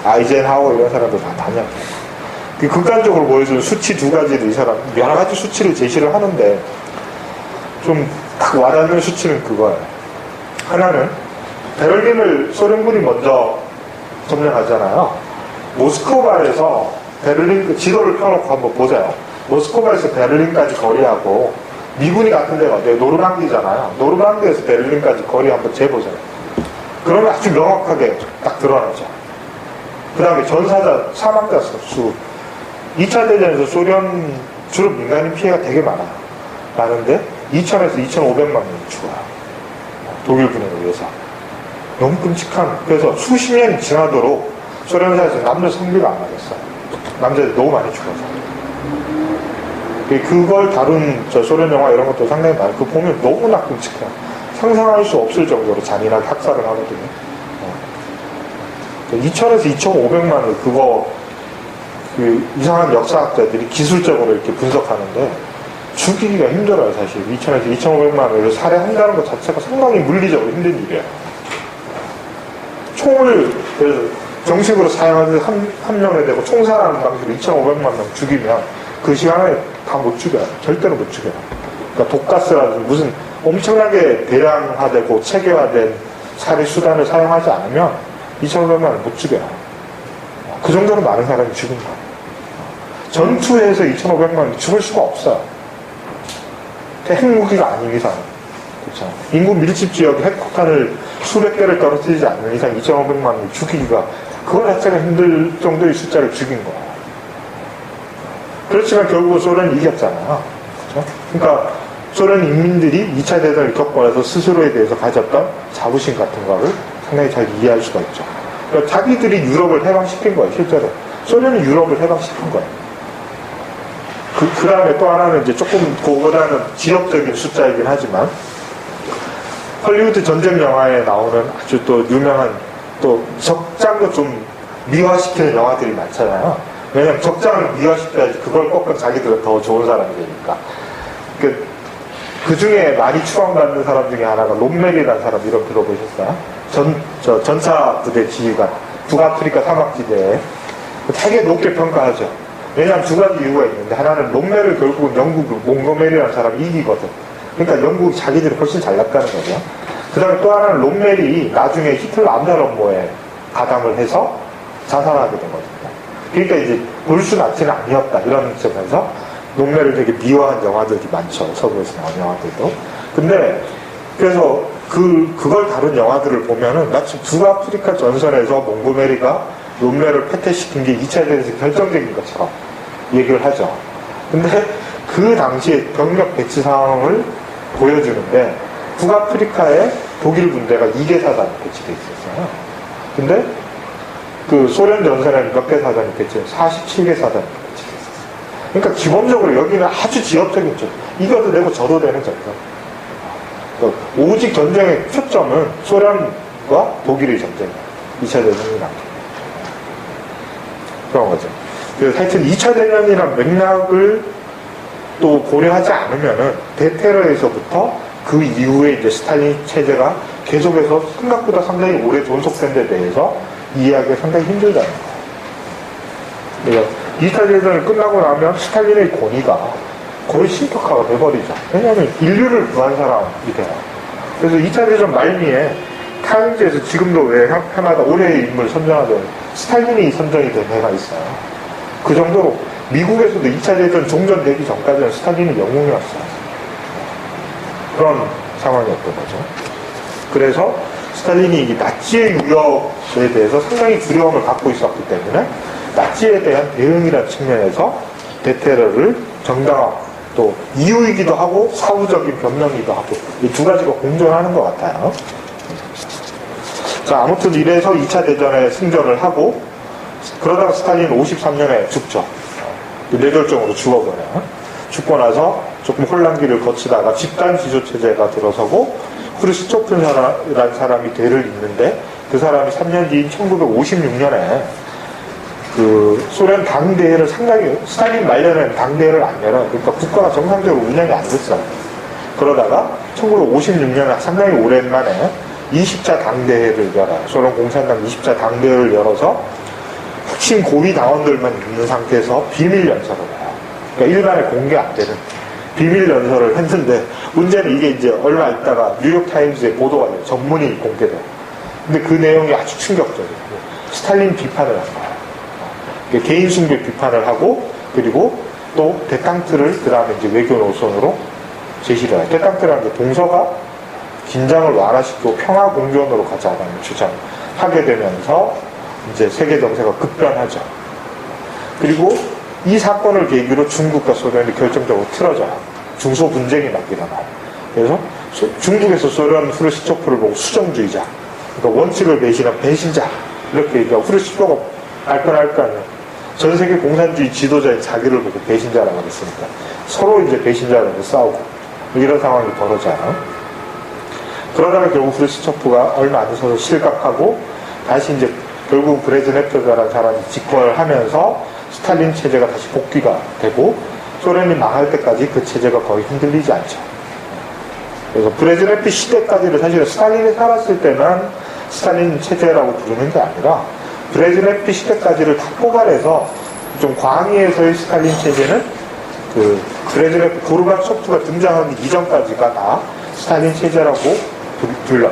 아이젠하워 이런 사람들 다 단역이에요. 그 극단적으로 보여주는 수치 두 가지를 이 사람 여러 가지 수치를 제시를 하는데 좀 딱 와닿는 수치는 그거예요. 하나는 베를린을 소련군이 먼저 점령하잖아요. 모스크바에서 베를린 지도를 펴놓고 한번 보세요. 모스크바에서 베를린까지 거리하고 미군이 같은 데가 어때요? 노르망디잖아요. 노르망디에서 베를린까지 거리 한번 재보세요. 그러면 아주 명확하게 딱 드러나죠. 그 다음에 전사자, 사망자 수. 2차 대전에서 소련 주로 민간인 피해가 되게 많아요. 많은데 2,000에서 2,500만 명이 죽어요. 독일군에 의해서. 너무 끔찍한. 그래서 수십 년이 지나도록 소련사에서 남들 성비가 안 하겠어요. 남자들이 너무 많이 죽어서. 그걸 다룬 소련 영화 이런 것도 상당히 많아요. 그거 보면 너무나 끔찍해요. 상상할 수 없을 정도로 잔인하게 학살을 하거든요. 2,000에서 2,500만을 그 이상한 역사학자들이 기술적으로 이렇게 분석하는데 죽이기가 힘들어요, 사실. 2,000에서 2,500만을 살해한다는 것 자체가 상당히 물리적으로 힘든 일이에요. 총을 정식으로 사용하는데 한 명에 대고 총살하는 방식으로 2,500만 명 죽이면 그 시간에 다 못 죽여요. 절대로 못 죽여요. 그러니까 독가스라든지 무슨 엄청나게 대량화되고 체계화된 살해 수단을 사용하지 않으면 2,500만을 못 죽여요. 그 정도로 많은 사람이 죽은 거예요. 전투에서 2,500만이 죽을 수가 없어요. 핵무기가 아닌 이상. 그렇죠. 인구 밀집 지역에 핵폭탄을 수백 개를 떨어뜨리지 않는 이상 2,500만을 죽이기가 그거 자체가 힘들 정도의 숫자를 죽인 거예요. 그렇지만 결국은 소련이 이겼잖아요. 그렇죠? 그러니까 소련 인민들이 2차 대전을 겪고 나서 스스로에 대해서 가졌던 자부심 같은 거를 상당히 잘 이해할 수가 있죠. 그러니까 자기들이 유럽을 해방시킨 거예요, 실제로. 소련이 유럽을 해방시킨 거예요. 그 다음에 또 하나는 이제 조금 그거보다는 지역적인 숫자이긴 하지만, 헐리우드 전쟁 영화에 나오는 아주 또 유명한 또 적장도 좀 미화시키는 영화들이 많잖아요. 왜냐면 적장을 미화시켜야지 그걸 꺾은 자기들은 더 좋은 사람이 되니까. 그 중에 많이 추앙받는 사람 중에 하나가 롬멜이라는 사람 이름 들어보셨어요? 전차 부대 지휘관. 북아프리카 사막지대에 되게 높게 평가하죠. 왜냐하면 두 가지 이유가 있는데, 하나는 롬멜을 결국은 영국 몽고메리라는 사람이 이기거든. 그러니까 영국이 자기들이 훨씬 잘났다는 거죠. 그 다음에 또 하나는 롬멜이 나중에 히틀러 암살 업무에 가담을 해서 자살하게 되거든요. 그러니까 이제 볼수 나치는 아니었다 이런 점에서 롬멜을 되게 미화한 영화들이 많죠. 서부에서 나온 영화들도. 근데 그래서 그걸 다룬 영화들을 보면은 마치 북아프리카 전선에서 몽고메리가 롬멜을 패퇴시킨 게 2차 대전에서 결정적인 것처럼 얘기를 하죠. 근데 그 당시에 병력 배치 상황을 보여주는데, 북아프리카에 독일 군대가 2개 사단이 배치되어 있었어요. 근데 그 소련 전선에는 몇 개 사단이 배치돼요? 47개 사단이 배치되어 있었어요. 그러니까 기본적으로 여기는 아주 지역적인 쪽. 이것도 되고 저도 되는 전쟁. 그러니까 오직 전쟁의 초점은 소련과 독일의 전쟁이에요. 2차 대전이랑. 그런 거죠. 그래서 하여튼 2차 대전이란 맥락을 또 고려하지 않으면은 대테러에서부터 그 이후에 이제 스탈린 체제가 계속해서 생각보다 상당히 오래 존속된 데 대해서 이해하기가 상당히 힘들다는 거예요. 그러니까 2차 대전을 끝나고 나면 스탈린의 권위가 거의 신격화가 돼버리죠. 왜냐하면 인류를 구한 사람이 돼요. 그래서 2차 대전 말미에 타임즈에서 지금도 왜 해마다 올해의 인물 선정하던 스탈린이 선정이 된 해가 있어요. 그 정도로 미국에서도 2차 대전 종전되기 전까지는 스탈린이 영웅이었어요. 그런 상황이었던 거죠. 그래서 스탈린이 이 나치의 위협에 대해서 상당히 두려움을 갖고 있었기 때문에 나치에 대한 대응이라는 측면에서 대테러를 정당화, 또 이유이기도 하고 사후적인 변명이기도 하고 이 두 가지가 공존하는 것 같아요. 자, 아무튼 이래서 2차 대전에 승전을 하고 그러다가 스탈린은 53년에 죽죠. 뇌졸중으로 죽어버려요. 죽고 나서 조금 혼란기를 거치다가 집단 지조체제가 들어서고 후르시초프라는 사람이 대를 잇는데 그 사람이 3년 뒤인 1956년에 그 소련 당대회를 상당히 스탈린 말년에는 당대회를 안 열어요. 그러니까 국가가 정상적으로 운영이 안 됐어요. 그러다가 1956년에 상당히 오랜만에 20차 당대회를 열어요. 소련 공산당 20차 당대회를 열어서 핵심 고위 당원들만 있는 상태에서 비밀 연설을 해요. 그러니까 일반에 공개 안 되는 비밀 연설을 했는데 문제는 이게 이제 얼마 있다가 뉴욕타임즈에 보도가 돼요. 전문이 공개돼요. 근데 그 내용이 아주 충격적이에요. 스탈린 비판을 한 거예요. 개인 숭배 비판을 하고 그리고 또 대탕트를 그 다음에 이제 외교 노선으로 제시를 해요. 대탕트라는 게 동서가 긴장을 완화시키고 평화 공존으로 가자라는 주장을 하게 되면서 이제 세계 정세가 급변하죠. 그리고 이 사건을 계기로 중국과 소련이 결정적으로 틀어져요. 중소 분쟁이 막 일어나요. 그래서 중국에서 소련 후르시초프를 보고 수정주의자, 그러니까 원칙을 배신한 배신자 이렇게 얘기하고 후르시초프가 알까알까는 전 세계 공산주의 지도자인 자기를 보고 배신자라고 했으니까 서로 이제 배신자라고 싸우고 이런 상황이 벌어져요. 그러다가 결국 후르시초프가 얼마 안 있어서 실각하고 다시 이제 결국 브레즈네프라는 사람이 집권을 하면서 스탈린 체제가 다시 복귀가 되고 소련이 망할 때까지 그 체제가 거의 흔들리지 않죠. 그래서 브레즈네프 시대까지를 사실은 스탈린이 살았을 때만 스탈린 체제라고 부르는 게 아니라 브레즈네프 시대까지를 다 포괄해서 좀 광의에서의 스탈린 체제는 그 브레즈네프 고르바초프가 등장하기 이전까지가 다 스탈린 체제라고 불러요.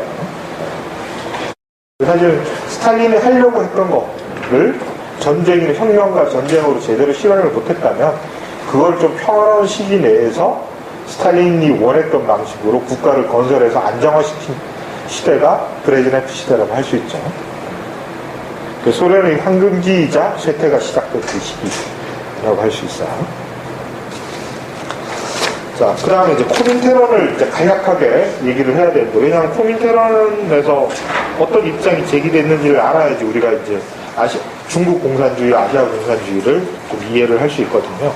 사실 스탈린이 하려고 했던 거를 전쟁이나 혁명과 전쟁으로 제대로 실현을 못했다면 그걸 좀 평화로운 시기 내에서 스탈린이 원했던 방식으로 국가를 건설해서 안정화시킨 시대가 브레즈네프 시대라고 할 수 있죠. 소련의 황금기이자 쇠퇴가 시작된 그 시기라고 할 수 있어요. 자, 그 다음에 이제 코민테런을 이제 간략하게 얘기를 해야 되는데, 왜냐하면 코민테런에서 어떤 입장이 제기됐는지를 알아야지 우리가 이제 중국 공산주의, 아시아 공산주의를 좀 이해를 할 수 있거든요.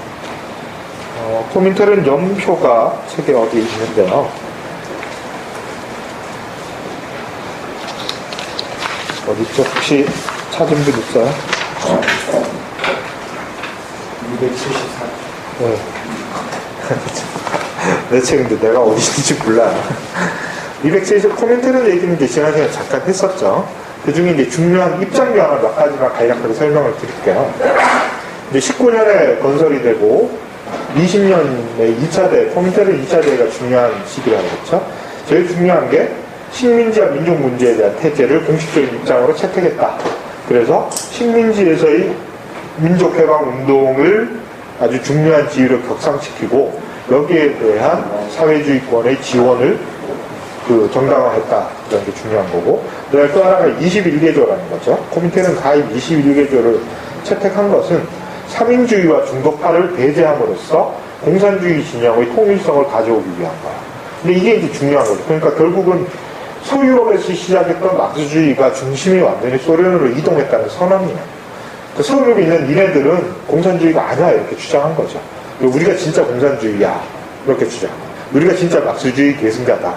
코민테런 연표가 책에 어디 있는데요. 어디죠? 혹시 찾은 분 있어요? 274. 네. 내 책인데 내가 어디 있는지 몰라요. 270 코민테런 얘기는 이제 지난 시간에 잠깐 했었죠. 그 중에 이제 중요한 입장 변화 몇 가지만 간략하게 설명을 드릴게요. 이제 19년에 건설이 되고 20년에 2차 대회, 코민테런 2차 대회가 중요한 시기라고 했죠. 제일 중요한 게 식민지와 민족 문제에 대한 태제를 공식적인 입장으로 채택했다. 그래서 식민지에서의 민족해방 운동을 아주 중요한 지위를 격상시키고 여기에 대한 사회주의권의 지원을 정당화했다. 그런 게 중요한 거고. 그다음에 또 하나가 21개조라는 거죠. 코민테런 가입 21개조를 채택한 것은 삼인주의와 중도파를 배제함으로써 공산주의 진영의 통일성을 가져오기 위한 거야. 근데 이게 이제 중요한 거죠. 그러니까 결국은 소유럽에서 시작했던 마크스주의가 중심이 완전히 소련으로 이동했다는 선언이에요. 서유럽에 있는 니네들은 공산주의가 아니야 이렇게 주장한 거죠. 우리가 진짜 공산주의야. 이렇게 주장. 우리가 진짜 막수주의 계승자다.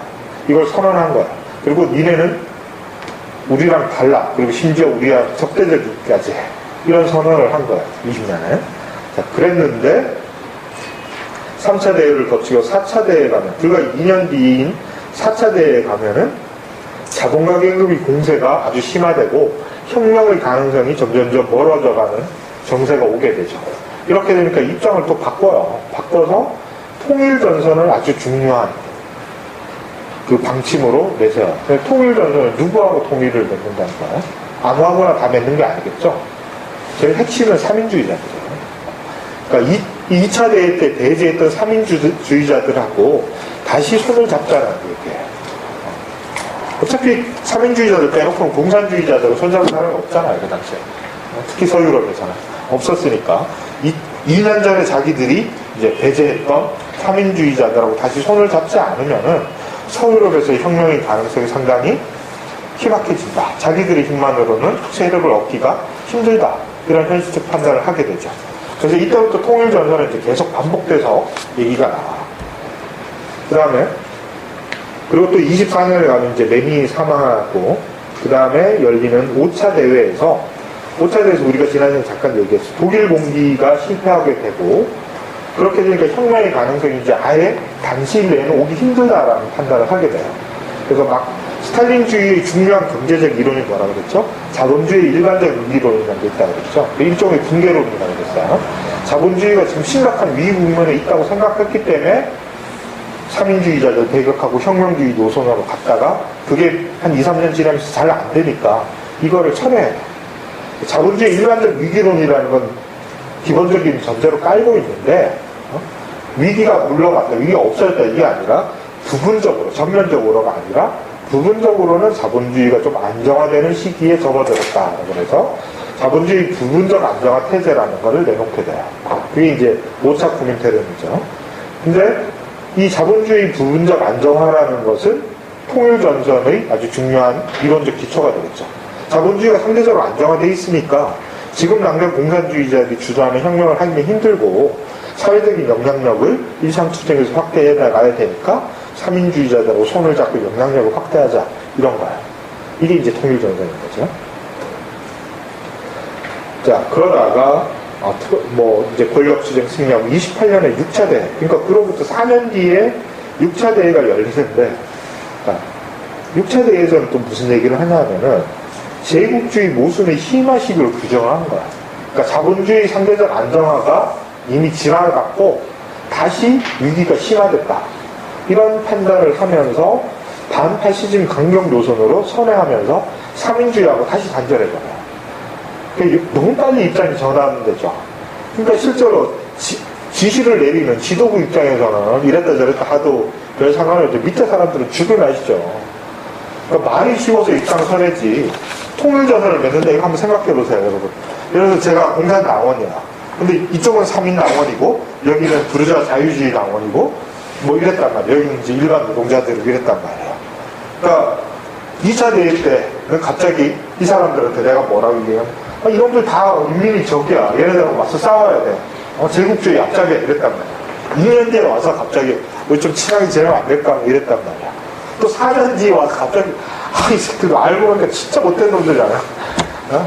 이걸 선언한 거야. 그리고 니네는 우리랑 달라. 그리고 심지어 우리랑 적대적이기까지 해. 이런 선언을 한 거야. 20년에. 자, 그랬는데 3차 대회를 거치고 4차 대회에 가면, 불과 2년 뒤인 4차 대회에 가면은 자본가 계급의 공세가 아주 심화되고 혁명의 가능성이 점점점 멀어져가는 정세가 오게 되죠. 이렇게 되니까 입장을 또 바꿔요. 바꿔서 통일전선을 아주 중요한 그 방침으로 내세요. 통일전선은 누구하고 통일을 맺는다는 거예요? 아무하고나 다 맺는 게 아니겠죠? 제일 핵심은 3인주의자들이에요. 그러니까 2차 대회 때 배제했던 3인주의자들하고 다시 손을 잡자는 얘기예요. 어차피 3인주의자들 빼놓고는 공산주의자들은 손잡은 사람이 없잖아요, 그 당시에. 특히 서유럽에서는. 없었으니까. 2년 전에 자기들이 이제 배제했던 3인주의자들하고 다시 손을 잡지 않으면은 서유럽에서의 혁명의 가능성이 상당히 희박해진다. 자기들의 힘만으로는 세력을 얻기가 힘들다. 이런 현실적 판단을 하게 되죠. 그래서 이때부터 통일전선은 이제 계속 반복돼서 얘기가 나와. 그 다음에, 그리고 또 24년에 가면 이제 레닌이 사망하고, 그 다음에 열리는 5차 대회에서, 5차 대회에서 우리가 지난주에 잠깐 얘기했어. 독일 공기가 실패하게 되고, 그렇게 되니까 혁명의 가능성이 이제 아예 단시일 내에는 오기 힘들다라는 판단을 하게 돼요. 그래서 막 스탈린주의의 중요한 경제적 이론이 뭐라 그랬죠? 자본주의의 일반적 위기론이라는 게 있다고 그랬죠? 일종의 붕괴론이라고 그랬어요. 자본주의가 지금 심각한 위기 국면에 있다고 생각했기 때문에 3인주의자들 배격하고 혁명주의 노선으로 갔다가 그게 한 2, 3년 지나면서 잘 안 되니까 이거를 철회해야 돼. 자본주의 일반적 위기론이라는 건 기본적인 전제로 깔고 있는데 위기가 물러갔다, 위기가 없어졌다 이게 아니라 부분적으로, 전면적으로가 아니라 부분적으로는 자본주의가 좀 안정화되는 시기에 접어들었다라고 그래서 자본주의 부분적 안정화 태세라는 것을 내놓게 돼요. 그게 이제 5차 코민테른이죠. 근데 이 자본주의 부분적 안정화라는 것은 통일전선의 아주 중요한 이론적 기초가 되겠죠. 자본주의가 상대적으로 안정화되어 있으니까 지금 당장 공산주의자들이 주도하는 혁명을 하기는 힘들고 사회적인 영향력을 일상투쟁에서 확대해 나가야 되니까 3인주의자들하고 손을 잡고 영향력을 확대하자 이런 거예요. 이게 이제 통일전선인 거죠. 자, 그러다가 이제 권력투쟁 승리하고 28년에 6차 대회, 그러니까 그로부터 4년 뒤에 6차 대회가 열리는데 6차 대회에서는 또 무슨 얘기를 하냐면은 제국주의 모순의 심화 시기로 규정한 거야. 그러니까 자본주의 상대적 안정화가 이미 지나갔고 다시 위기가 심화됐다. 이런 판단을 하면서 반파시즘 강경 노선으로 선회하면서 3인주의하고 다시 단절해버려요. 그러니까 너무 빨리 입장이 전환 되죠. 그러니까 실제로 지시를 내리는 지도부 입장에서는 이랬다 저랬다 하도 별 상관이 없죠. 밑에 사람들은 죽을 나시죠. 그러니까 말이 쉬워서 입장 선회지 통일전선을 맺는다 이거 한번 생각해보세요, 여러분. 예를 들어서 제가 공산당원이야. 근데 이쪽은 3인 당원이고 여기는 부르주아 자유주의 당원이고 뭐 이랬단 말이에요. 여기는 이제 일반 노동자들이 이랬단 말이에요. 그러니까 2차 대회 때는 갑자기 이 사람들한테 내가 뭐라고 얘기하면 이놈들 다 인민이 적이야. 얘네들하고 맞서 싸워야 돼. 제국주의 앞잡이야 이랬단 말이야. 2년 뒤에 와서 갑자기 우리 좀 친하게 지내면 안 될까 이랬단 말이야. 또 4년 뒤에 와서 갑자기 이 새끼들 알고 보니까 진짜 못된 놈들이잖아.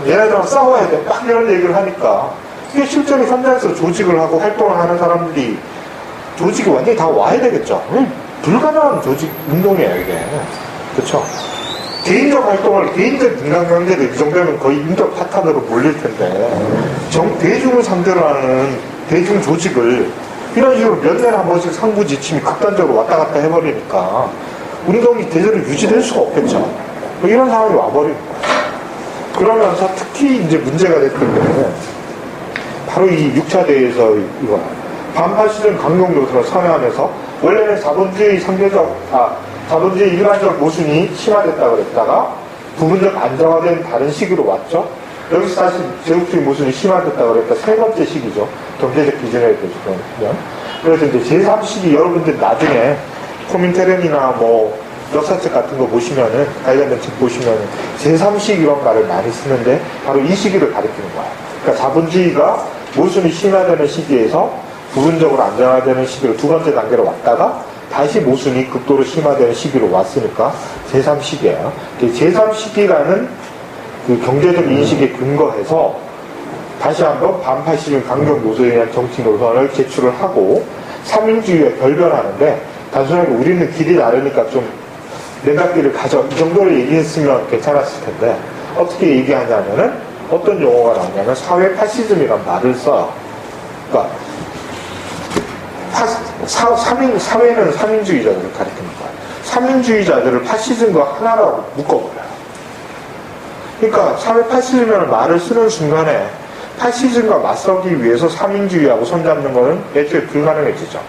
얘네들하고 싸워야 돼. 막 이런 얘기를 하니까 이게 실제로 현장에서 조직을 하고 활동을 하는 사람들이 조직이 완전히 다 와야 되겠죠. 불가능한 조직 운동이에요 이게. 그렇죠? 개인적 활동을, 개인적 인간관계도 이 정도면 거의 인적 파탄으로 몰릴 텐데 대중을 상대로 하는 대중 조직을 이런 식으로 몇 년에 한 번씩 상부 지침이 극단적으로 왔다 갔다 해버리니까 운동이 제대로 유지될 수가 없겠죠. 뭐 이런 상황이 와버리는 거예요. 그러면서 특히 이제 문제가 됐던 게 바로 이 6차 대회에서 이거 반파시즘 강경노선을 선회하면서 원래는 자본주의 자본주의 일반적 모순이 심화됐다고 그랬다가 부분적 안정화된 다른 시기로 왔죠. 여기서 다시 제국주의 모순이 심화됐다고 그랬다 세 번째 시기죠. 경제적 기준에 보시면. 그래서 이제 제3시기 여러분들 나중에 코민테른이나 뭐 역사책 같은 거 보시면은 관련된 책 보시면은 제3시기 이런 말을 많이 쓰는데 바로 이 시기를 가리키는 거야. 그러니까 자본주의가 모순이 심화되는 시기에서 부분적으로 안정화되는 시기로 두 번째 단계로 왔다가 다시 모순이 극도로 심화되는 시기로 왔으니까 제3시기예요. 제3시기라는 그 경제적 인식에 근거해서 다시 한번 반파시즘 강경 노선에 대한 정치 노선을 제출을 하고 삼인주의에 결변하는데, 단순하게 우리는 길이 다르니까 좀 냉각기를 가져, 이 정도를 얘기했으면 괜찮았을 텐데, 어떻게 얘기하냐면은 어떤 용어가 나오냐면 사회 파시즘이란 말을 써요. 그러니까 사회는 삼인주의자들을 가리키는 거예요. 삼인주의자들을 파시즘과 하나라고 묶어버려요. 그러니까 사회 파시즘이라는 말을 쓰는 순간에 파시즘과 맞서기 위해서 삼인주의하고 손잡는 거는 애초에 불가능해지죠.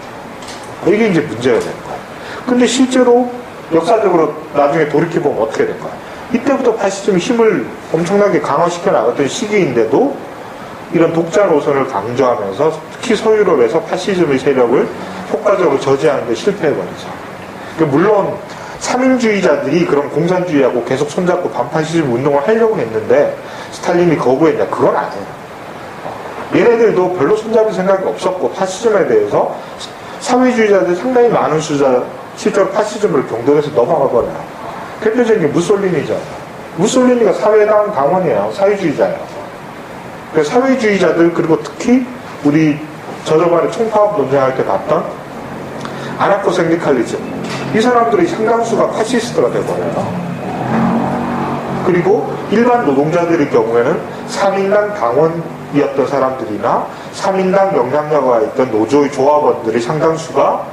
이게 이제 문제가 되는 거예요. 근데 실제로 역사적으로 나중에 돌이켜보면 어떻게 된 거예요? 이때부터 파시즘이 힘을 엄청나게 강화시켜 나갔던 시기인데도 이런 독자 노선을 강조하면서 특히 서유럽에서 파시즘의 세력을 효과적으로 저지하는 데 실패해버리죠. 물론 삼인주의자들이 그런 공산주의하고 계속 손잡고 반파시즘 운동을 하려고 했는데 스탈린이 거부했냐? 그건 아니에요. 얘네들도 별로 손잡을 생각이 없었고, 파시즘에 대해서 사회주의자들이 상당히 많은 숫자 실제로 파시즘을 경도해서 넘어가 버려요. 대표적인 게 무솔리니죠. 무솔리니가 사회당 당원이에요. 사회주의자예요. 그래서 사회주의자들, 그리고 특히 우리 저저번에 총파업 논쟁할 때 봤던 아나코 생디칼리즘, 이 사람들이 상당수가 파시스트가 되버려요. 그리고 일반 노동자들의 경우에는 3인당 당원이었던 사람들이나 3인당 영향력가 있던 노조의 조합원들의 상당수가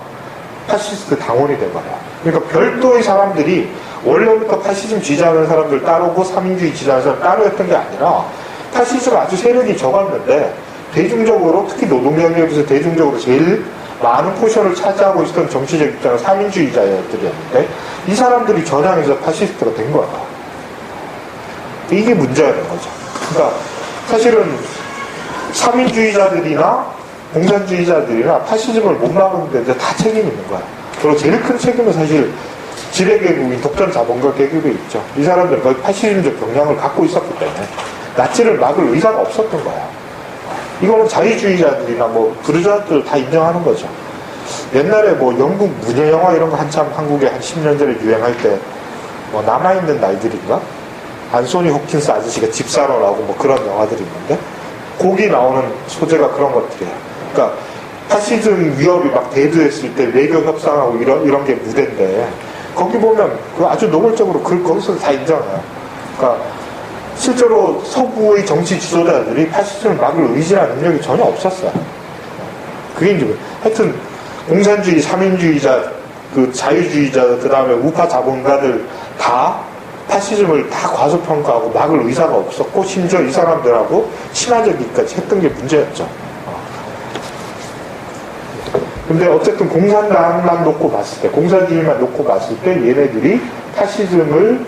파시스트 당원이 돼버려요. 그러니까 별도의 사람들이 원래부터 파시즘 지지하는 사람들 따르고 3인주의 지지하는 사람 따로 했던 게 아니라, 파시즘은 아주 세력이 적었는데 대중적으로, 특히 노동력에서 대중적으로 제일 많은 포션을 차지하고 있었던 정치적 입장은 3인주의자들이었는데 이 사람들이 전향해서 파시스트가 된 거예요. 이게 문제가 된 거죠. 그러니까 사실은 3인주의자들이나 공산주의자들이나 파시즘을 못 막는데 다 책임이 있는 거야. 그리고 제일 큰 책임은 사실 지배계급인 독점 자본가 계급에 있죠. 이 사람들은 거의 파시즘적 경향을 갖고 있었기 때문에 나치를 막을 의사가 없었던 거야. 이거는 자유주의자들이나 뭐 부르주아들 다 인정하는 거죠. 옛날에 뭐 영국 문예 영화 이런 거 한참 한국에 한 10년 전에 유행할 때 뭐 남아있는 날들인가? 안소니 호킨스 아저씨가 집사로 나오고 뭐 그런 영화들이 있는데, 거기 나오는 소재가 그런 것들이에요. 그러니까 파시즘 위협이 막 대두했을 때 외교 협상하고 이런 게 무대인데, 거기 보면 그 아주 노골적으로 거기서 다 인정해요. 그러니까 실제로 서구의 정치 지도자들이 파시즘을 막을 의지나 능력이 전혀 없었어요. 그게 이제 하여튼 공산주의, 삼인주의자, 그 자유주의자, 그 다음에 우파 자본가들 다 파시즘을 다 과소평가하고 막을 의사가 없었고, 심지어 이 사람들하고 친화적이기까지 했던 게 문제였죠. 근데 어쨌든 공산당만 놓고 봤을 때, 공산주의만 놓고 봤을 때 얘네들이 파시즘을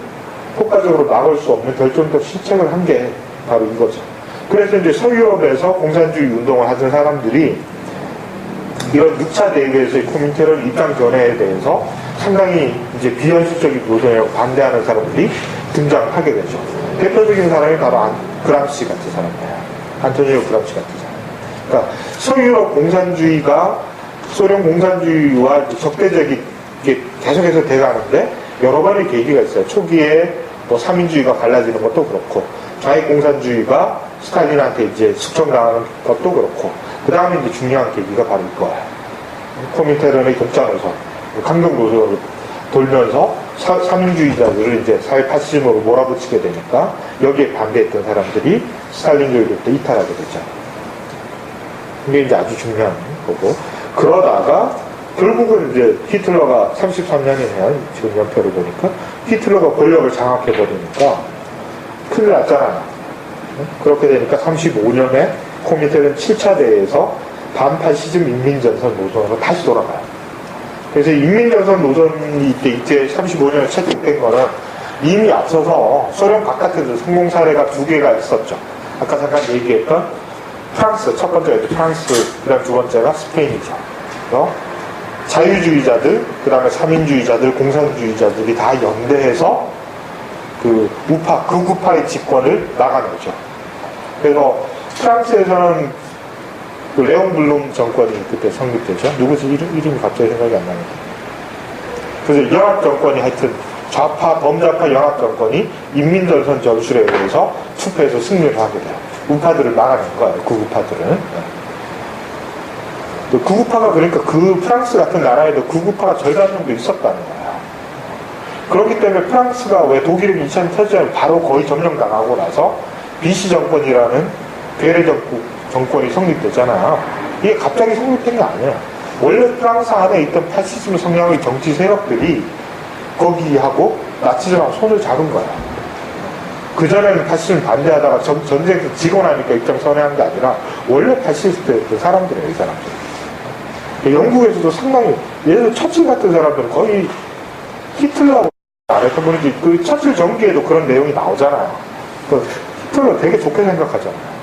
효과적으로 막을 수 없는 결정적 실책을 한 게 바로 이거죠. 그래서 이제 서유럽에서 공산주의 운동을 하던 사람들이 이런 6차 대회에서의 코민테런 입장 견해에 대해서 상당히 이제 비현실적인 노선에 반대하는 사람들이 등장하게 되죠. 대표적인 사람이 바로 그람시 같은 사람이에요. 안토니오 그람시 같은 사람. 그러니까 서유럽 공산주의가 소련 공산주의와 적대적인 게 계속해서 돼가는데 여러 번의 계기가 있어요. 초기에 뭐 3인주의가 갈라지는 것도 그렇고, 좌익 공산주의가 스탈린한테 이제 숙청당하는 것도 그렇고, 그 다음에 이제 중요한 계기가 바로 이거예요. 코민테른의 독자 노선, 강경 노선을 돌면서 3인주의자들을 이제 사회 파시즘으로 몰아붙이게 되니까 여기에 반대했던 사람들이 스탈린주의로부터 이탈하게 되죠. 이게 이제 아주 중요한 거고, 그러다가 결국은 이제 히틀러가 33년이네요. 지금 연표를 보니까 히틀러가 권력을 장악해버리니까 큰일 났잖아요. 그렇게 되니까 35년에 코민테른 7차 대회에서 반파시즘 인민전선 노선으로 다시 돌아가요. 그래서 인민전선 노선이 이때 35년에 채택된 거는 이미 앞서서 소련 바깥에도 성공 사례가 2개가 있었죠. 아까 잠깐 얘기했던 프랑스, 첫 번째가 프랑스, 그 다음 두 번째가 스페인이죠. 자유주의자들, 그 다음에 3인주의자들, 공산주의자들이 다 연대해서 그 극우파의 집권을 막아내죠. 그래서 프랑스에서는 그 레온 블룸 정권이 그때 성립되죠. 누구지? 이름이 갑자기 생각이 안 나는데. 그래서 연합 정권이 하여튼 좌파, 범좌파 연합 정권이 인민전선 전술에 의해서 투표에서 승리를 하게 돼요. 우파들을 막아낸 거예요. 구구파들은. 구구파가 그러니까 그 프랑스 같은 나라에도 구구파가 절반 정도 있었다는 거예요. 그렇기 때문에 프랑스가 왜 독일에게 2차 대전을 바로 거의 점령당하고 나서 비시 정권이라는 괴뢰 정권이 성립됐잖아요. 이게 갑자기 성립된 게 아니에요. 원래 프랑스 안에 있던 파시즘 성향의 정치 세력들이 거기하고 나치즘하고 손을 잡은 거예요. 그전에는 파시즘 반대하다가 전쟁에서 지고 나니까 입장 선회한 게 아니라 원래 파시스트였던 사람들이에요, 이 사람들. 영국에서도 상당히, 예를 들어 처칠 같은 사람들은 거의 히틀러하고 안 했던 분이지, 그 처칠 전기에도 그런 내용이 나오잖아요. 그 히틀러 되게 좋게 생각하잖아요.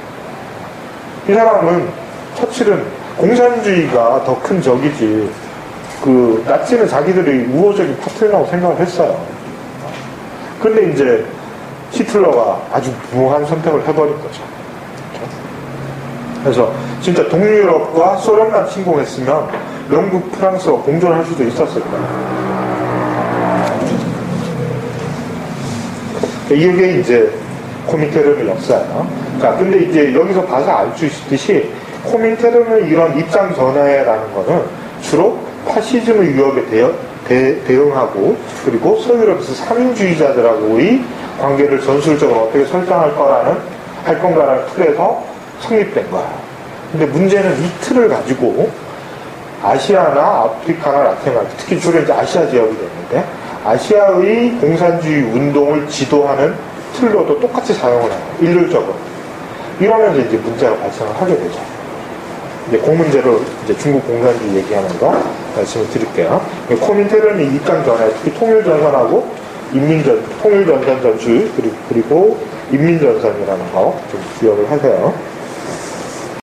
이 사람은, 처칠은 공산주의가 더 큰 적이지, 그, 나치는 자기들이 우호적인 파트너라고 생각을 했어요. 근데 이제, 히틀러가 아주 무모한 선택을 해버린 거죠. 그래서 진짜 동유럽과 소련만 침공했으면 영국, 프랑스와 공존할 수도 있었을 거예요. 이게 이제 코민테르의 역사예요. 자, 근데 이제 여기서 봐서 알 수 있듯이 코민테르의 이런 입장 전환이라는 거는 주로 파시즘의 위협에 대응하고 그리고 서유럽에서 삼인주의자들하고의 관계를 전술적으로 어떻게 설정할 건가라는 틀에서 성립된 거야. 근데 문제는 이 틀을 가지고 아시아나 아프리카나 라틴 아메리카, 특히 주로 이제 아시아 지역이 되는데 아시아의 공산주의 운동을 지도하는 틀로도 똑같이 사용을 해요. 일률적으로. 이러면서 이제 문제가 발생을 하게 되죠. 이제 그 문제로 이제 중국 공산주의 얘기하는 거 말씀을 드릴게요. 코민테르의 입장 전에 특히 통일전선하고 통일전선 전술 그리고 인민전선이라는 거 좀 기억을 하세요.